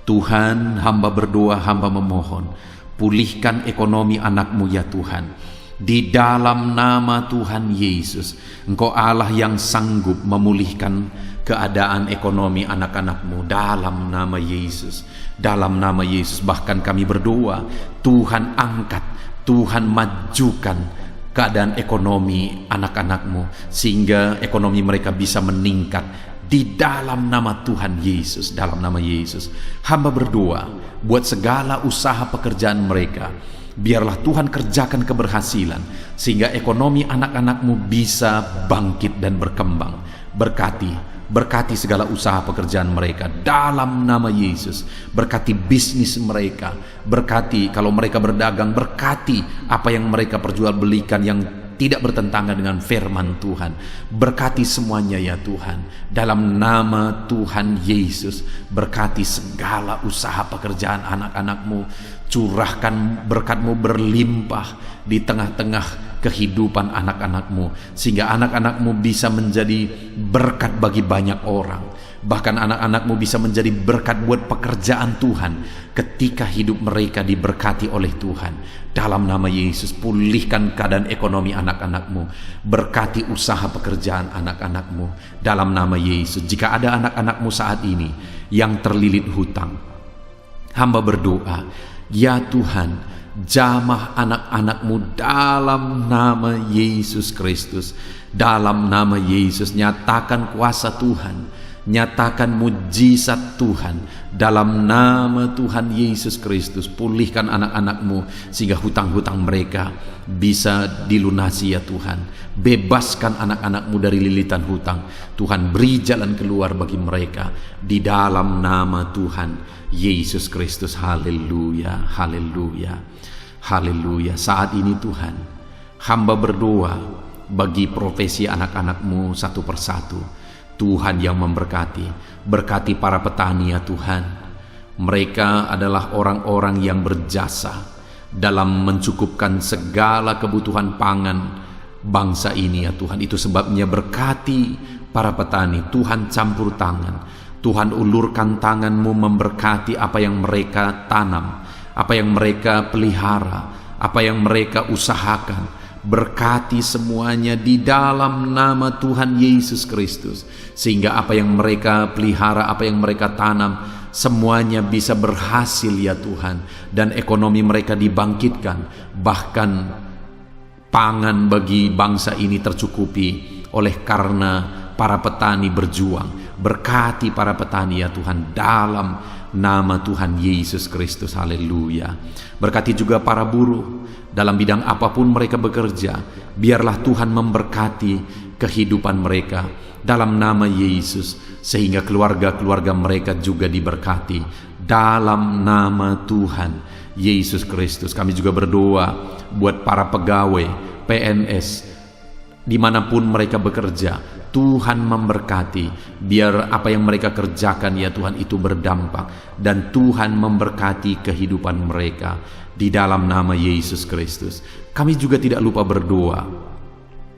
Tuhan, hamba berdoa, hamba memohon, pulihkan ekonomi anak-Mu ya Tuhan. Di dalam nama Tuhan Yesus, Engkau Allah yang sanggup memulihkan keadaan ekonomi anak-anak-Mu dalam nama Yesus. Dalam nama Yesus, bahkan kami berdoa, Tuhan angkat, Tuhan majukan keadaan ekonomi anak-anak-Mu, sehingga ekonomi mereka bisa meningkat. Di dalam nama Tuhan Yesus, dalam nama Yesus, hamba berdoa buat segala usaha pekerjaan mereka. Biarlah Tuhan kerjakan keberhasilan, sehingga ekonomi anak-anak-Mu bisa bangkit dan berkembang. Berkati segala usaha pekerjaan mereka dalam nama Yesus. Berkati bisnis mereka, berkati kalau mereka berdagang, berkati apa yang mereka perjualbelikan yang tidak bertentangan dengan firman Tuhan. Berkati semuanya ya Tuhan. Dalam nama Tuhan Yesus, berkati segala usaha pekerjaan anak-anak-Mu. Curahkan berkat-Mu berlimpah di tengah-tengah kehidupan anak-anak-Mu, sehingga anak-anak-Mu bisa menjadi berkat bagi banyak orang. Bahkan anak-anak-Mu bisa menjadi berkat buat pekerjaan Tuhan ketika hidup mereka diberkati oleh Tuhan. Dalam nama Yesus, pulihkan keadaan ekonomi anak-anak-Mu. Berkati usaha pekerjaan anak-anak-Mu. Dalam nama Yesus, jika ada anak-anak-Mu saat ini yang terlilit hutang, hamba berdoa, ya Tuhan, jamah anak-anak-Mu dalam nama Yesus Kristus. Dalam nama Yesus, nyatakan kuasa Tuhan, nyatakan mujizat Tuhan. Dalam nama Tuhan Yesus Kristus, pulihkan anak-anak-Mu sehingga hutang-hutang mereka bisa dilunasi ya Tuhan. Bebaskan anak-anak-Mu dari lilitan hutang. Tuhan, beri jalan keluar bagi mereka di dalam nama Tuhan Yesus Kristus. Haleluya, haleluya, haleluya. Saat ini Tuhan, hamba berdoa bagi profesi anak-anak-Mu satu persatu. Tuhan yang memberkati, berkati para petani ya Tuhan. Mereka adalah orang-orang yang berjasa dalam mencukupkan segala kebutuhan pangan bangsa ini ya Tuhan. Itu sebabnya berkati para petani. Tuhan campur tangan, Tuhan ulurkan tangan-Mu memberkati apa yang mereka tanam, apa yang mereka pelihara, apa yang mereka usahakan. Berkati semuanya di dalam nama Tuhan Yesus Kristus, sehingga apa yang mereka pelihara, apa yang mereka tanam, semuanya bisa berhasil ya Tuhan, dan ekonomi mereka dibangkitkan, bahkan pangan bagi bangsa ini tercukupi oleh karena para petani berjuang. Berkati para petani ya Tuhan dalam nama Tuhan Yesus Kristus. Haleluya. Berkati juga para buruh dalam bidang apapun mereka bekerja. Biarlah Tuhan memberkati kehidupan mereka dalam nama Yesus, sehingga keluarga-keluarga mereka juga diberkati dalam nama Tuhan Yesus Kristus. Kami juga berdoa buat para pegawai PNS dimanapun mereka bekerja. Tuhan memberkati, biar apa yang mereka kerjakan ya Tuhan itu berdampak, dan Tuhan memberkati kehidupan mereka di dalam nama Yesus Kristus. Kami juga tidak lupa berdoa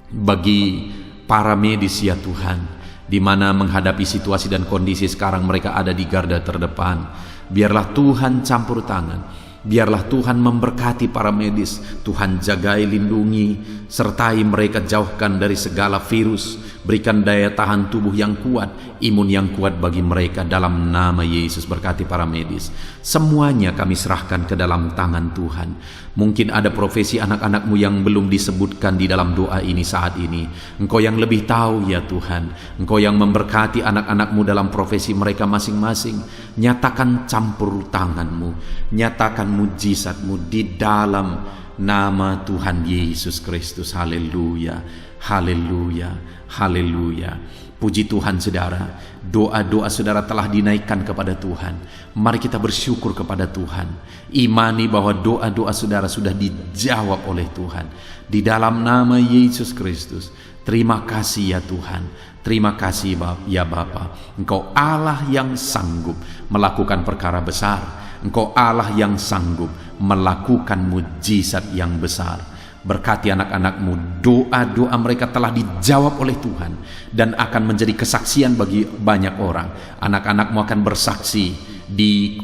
bagi para medis ya Tuhan, di mana menghadapi situasi dan kondisi sekarang mereka ada di garda terdepan. Biarlah Tuhan campur tangan, biarlah Tuhan memberkati para medis. Tuhan jagai, lindungi, sertai mereka, jauhkan dari segala virus. Berikan daya tahan tubuh yang kuat, imun yang kuat bagi mereka dalam nama Yesus. Berkati para medis. Semuanya kami serahkan ke dalam tangan Tuhan. Mungkin ada profesi anak-anakmu yang belum disebutkan di dalam doa ini saat ini. Engkau yang lebih tahu ya Tuhan. Engkau yang memberkati anak-anakmu dalam profesi mereka masing-masing. Nyatakan campur tanganmu, nyatakan mujizatmu di dalam nama Tuhan Yesus Kristus. Haleluya, haleluya, haleluya. Puji Tuhan saudara, doa-doa saudara telah dinaikkan kepada Tuhan. Mari kita bersyukur kepada Tuhan. Imani bahwa doa-doa saudara sudah dijawab oleh Tuhan. Di dalam nama Yesus Kristus. Terima kasih ya Tuhan. Terima kasih ya Bapa. Engkau Allah yang sanggup melakukan perkara besar. Engkau Allah yang sanggup melakukan mujizat yang besar. Berkati anak-anakmu, doa-doa mereka telah dijawab oleh Tuhan dan akan menjadi kesaksian bagi banyak orang. Anak-anakmu akan bersaksi di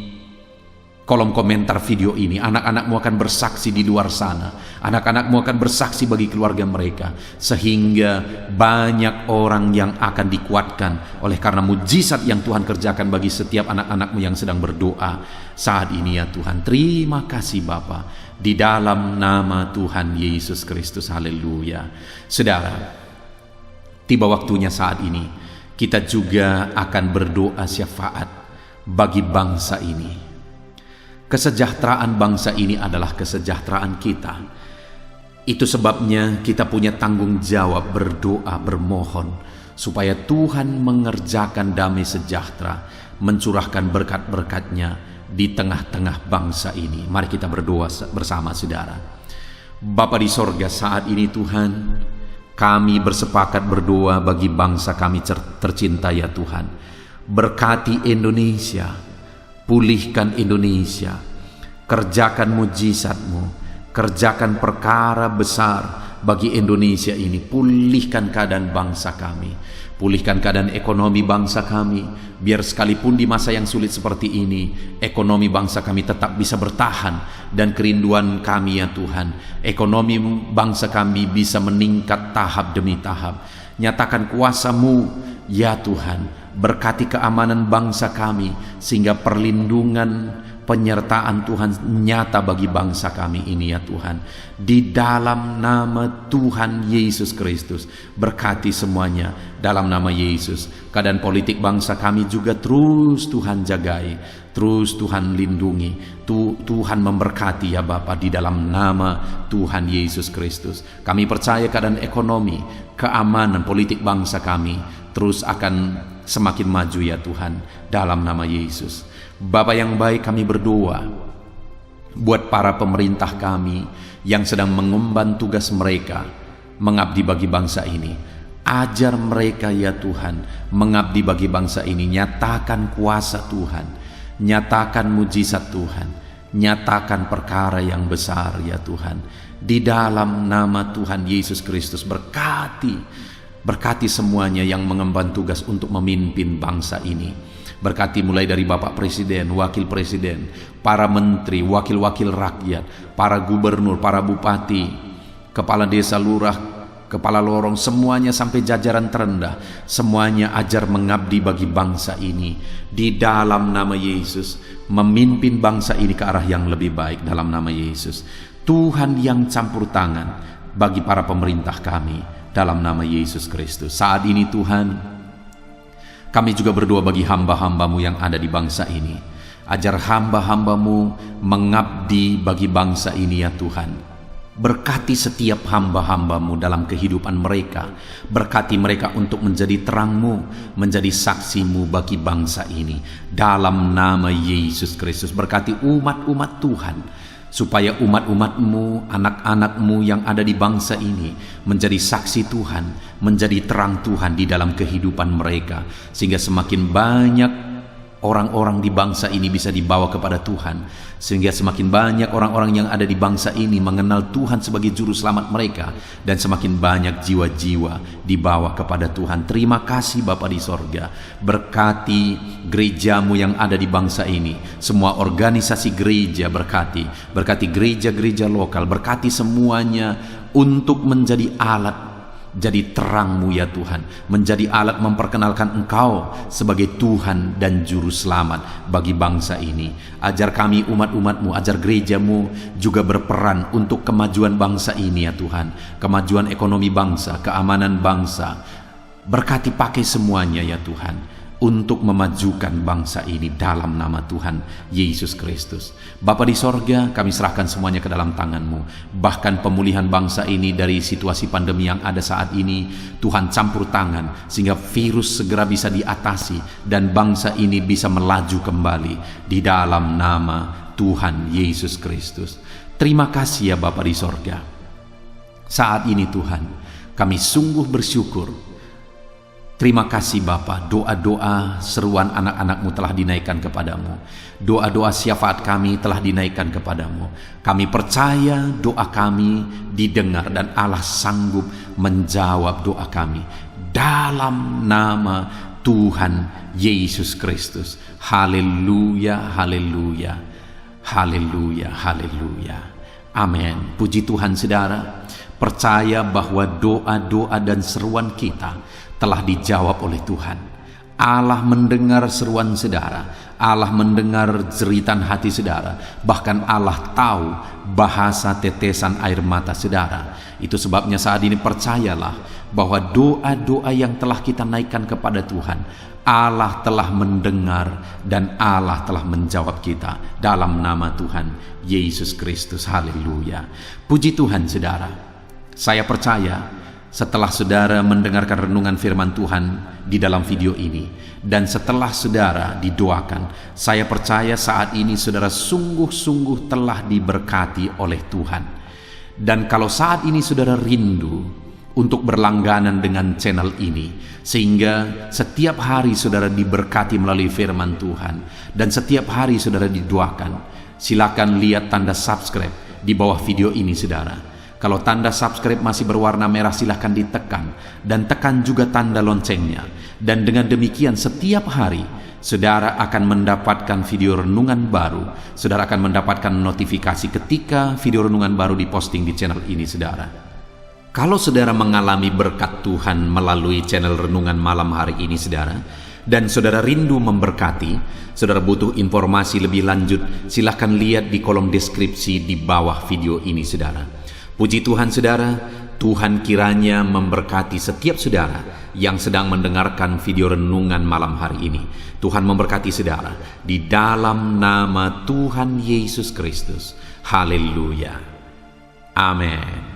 kolom komentar video ini. Anak-anakmu akan bersaksi di luar sana. Anak-anakmu akan bersaksi bagi keluarga mereka, sehingga banyak orang yang akan dikuatkan oleh karena mujizat yang Tuhan kerjakan bagi setiap anak-anakmu yang sedang berdoa saat ini ya Tuhan. Terima kasih Bapa, di dalam nama Tuhan Yesus Kristus. Haleluya. Saudara, tiba waktunya saat ini kita juga akan berdoa syafaat bagi bangsa ini. Kesejahteraan bangsa ini adalah kesejahteraan kita. Itu sebabnya kita punya tanggung jawab berdoa, bermohon supaya Tuhan mengerjakan damai sejahtera, mencurahkan berkat-berkat-Nya di tengah-tengah bangsa ini. Mari kita berdoa bersama saudara. Bapa di sorga, saat ini Tuhan, kami bersepakat berdoa bagi bangsa kami tercinta ya Tuhan. Berkati Indonesia, pulihkan Indonesia, kerjakan mujizat-Mu, kerjakan perkara besar bagi Indonesia ini. Pulihkan keadaan bangsa kami, pulihkan keadaan ekonomi bangsa kami, biar sekalipun di masa yang sulit seperti ini, ekonomi bangsa kami tetap bisa bertahan. Dan kerinduan kami ya Tuhan, ekonomi bangsa kami bisa meningkat tahap demi tahap. Nyatakan kuasa-Mu ya Tuhan, berkati keamanan bangsa kami, sehingga perlindungan, penyertaan Tuhan nyata bagi bangsa kami ini ya Tuhan. Di dalam nama Tuhan Yesus Kristus, berkati semuanya dalam nama Yesus. Keadaan politik bangsa kami juga terus Tuhan jagai, terus Tuhan lindungi. Tuhan memberkati ya Bapa, di dalam nama Tuhan Yesus Kristus. Kami percaya keadaan ekonomi, keamanan politik bangsa kami terus akan semakin maju ya Tuhan, dalam nama Yesus. Bapa yang baik, kami berdoa buat para pemerintah kami yang sedang mengemban tugas mereka mengabdi bagi bangsa ini. Ajar mereka ya Tuhan mengabdi bagi bangsa ini. Nyatakan kuasa Tuhan, nyatakan mujizat Tuhan, nyatakan perkara yang besar ya Tuhan. Di dalam nama Tuhan Yesus Kristus, berkati semuanya yang mengemban tugas untuk memimpin bangsa ini. Berkati mulai dari Bapak Presiden, Wakil Presiden, para menteri, wakil-wakil rakyat, para gubernur, para bupati, kepala desa, lurah, kepala lorong, semuanya sampai jajaran terendah, semuanya ajar mengabdi bagi bangsa ini di dalam nama Yesus, memimpin bangsa ini ke arah yang lebih baik dalam nama Yesus. Tuhan yang campur tangan bagi para pemerintah kami dalam nama Yesus Kristus. Saat ini Tuhan, kami juga berdoa bagi hamba-hamba-Mu yang ada di bangsa ini. Ajar hamba-hamba-Mu mengabdi bagi bangsa ini ya Tuhan. Berkati setiap hamba-hamba-Mu dalam kehidupan mereka. Berkati mereka untuk menjadi terang-Mu, menjadi saksi-Mu bagi bangsa ini. Dalam nama Yesus Kristus, berkati umat-umat Tuhan, supaya umat-umat-Mu, anak-anak-Mu yang ada di bangsa ini menjadi saksi Tuhan, menjadi terang Tuhan di dalam kehidupan mereka, sehingga semakin banyak orang-orang di bangsa ini bisa dibawa kepada Tuhan, sehingga semakin banyak orang-orang yang ada di bangsa ini mengenal Tuhan sebagai juru selamat mereka, dan semakin banyak jiwa-jiwa dibawa kepada Tuhan. Terima kasih Bapa di sorga. Berkati gereja-Mu yang ada di bangsa ini, semua organisasi gereja berkati gereja-gereja lokal, berkati semuanya untuk menjadi alat, jadi terang-Mu ya Tuhan, menjadi alat memperkenalkan Engkau sebagai Tuhan dan Juru Selamat bagi bangsa ini. Ajar kami umat-umat-Mu, ajar gereja-Mu juga berperan untuk kemajuan bangsa ini ya Tuhan, kemajuan ekonomi bangsa, keamanan bangsa. Berkati pakai semuanya ya Tuhan, untuk memajukan bangsa ini dalam nama Tuhan Yesus Kristus. Bapa di sorga, kami serahkan semuanya ke dalam tangan-Mu. Bahkan pemulihan bangsa ini dari situasi pandemi yang ada saat ini, Tuhan campur tangan sehingga virus segera bisa diatasi dan bangsa ini bisa melaju kembali di dalam nama Tuhan Yesus Kristus. Terima kasih ya Bapa di sorga. Saat ini Tuhan, kami sungguh bersyukur. Terima kasih Bapa, doa-doa seruan anak-anak-Mu telah dinaikkan kepadamu. Doa-doa syafaat kami telah dinaikkan kepadamu. Kami percaya doa kami didengar dan Allah sanggup menjawab doa kami. Dalam nama Tuhan Yesus Kristus. Haleluya, haleluya, haleluya, haleluya. Amin. Puji Tuhan saudara. Percaya bahwa doa-doa dan seruan kita telah dijawab oleh Tuhan. Allah mendengar seruan saudara, Allah mendengar jeritan hati saudara, bahkan Allah tahu bahasa tetesan air mata saudara. Itu sebabnya saat ini percayalah bahwa doa-doa yang telah kita naikkan kepada Tuhan, Allah telah mendengar dan Allah telah menjawab kita dalam nama Tuhan Yesus Kristus. Haleluya. Puji Tuhan saudara. Saya percaya setelah saudara mendengarkan renungan firman Tuhan di dalam video ini, dan setelah saudara didoakan, saya percaya saat ini saudara sungguh-sungguh telah diberkati oleh Tuhan. Dan kalau saat ini saudara rindu untuk berlangganan dengan channel ini, sehingga setiap hari saudara diberkati melalui firman Tuhan, dan setiap hari saudara didoakan, silakan lihat tanda subscribe di bawah video ini saudara. Kalau tanda subscribe masih berwarna merah, silahkan ditekan, dan tekan juga tanda loncengnya. Dan dengan demikian setiap hari saudara akan mendapatkan video renungan baru. Saudara akan mendapatkan notifikasi ketika video renungan baru diposting di channel ini saudara. Kalau saudara mengalami berkat Tuhan melalui channel renungan malam hari ini saudara, dan saudara rindu memberkati, saudara butuh informasi lebih lanjut, silahkan lihat di kolom deskripsi di bawah video ini saudara. Puji Tuhan saudara, Tuhan kiranya memberkati setiap saudara yang sedang mendengarkan video renungan malam hari ini. Tuhan memberkati saudara di dalam nama Tuhan Yesus Kristus. Haleluya. Amin.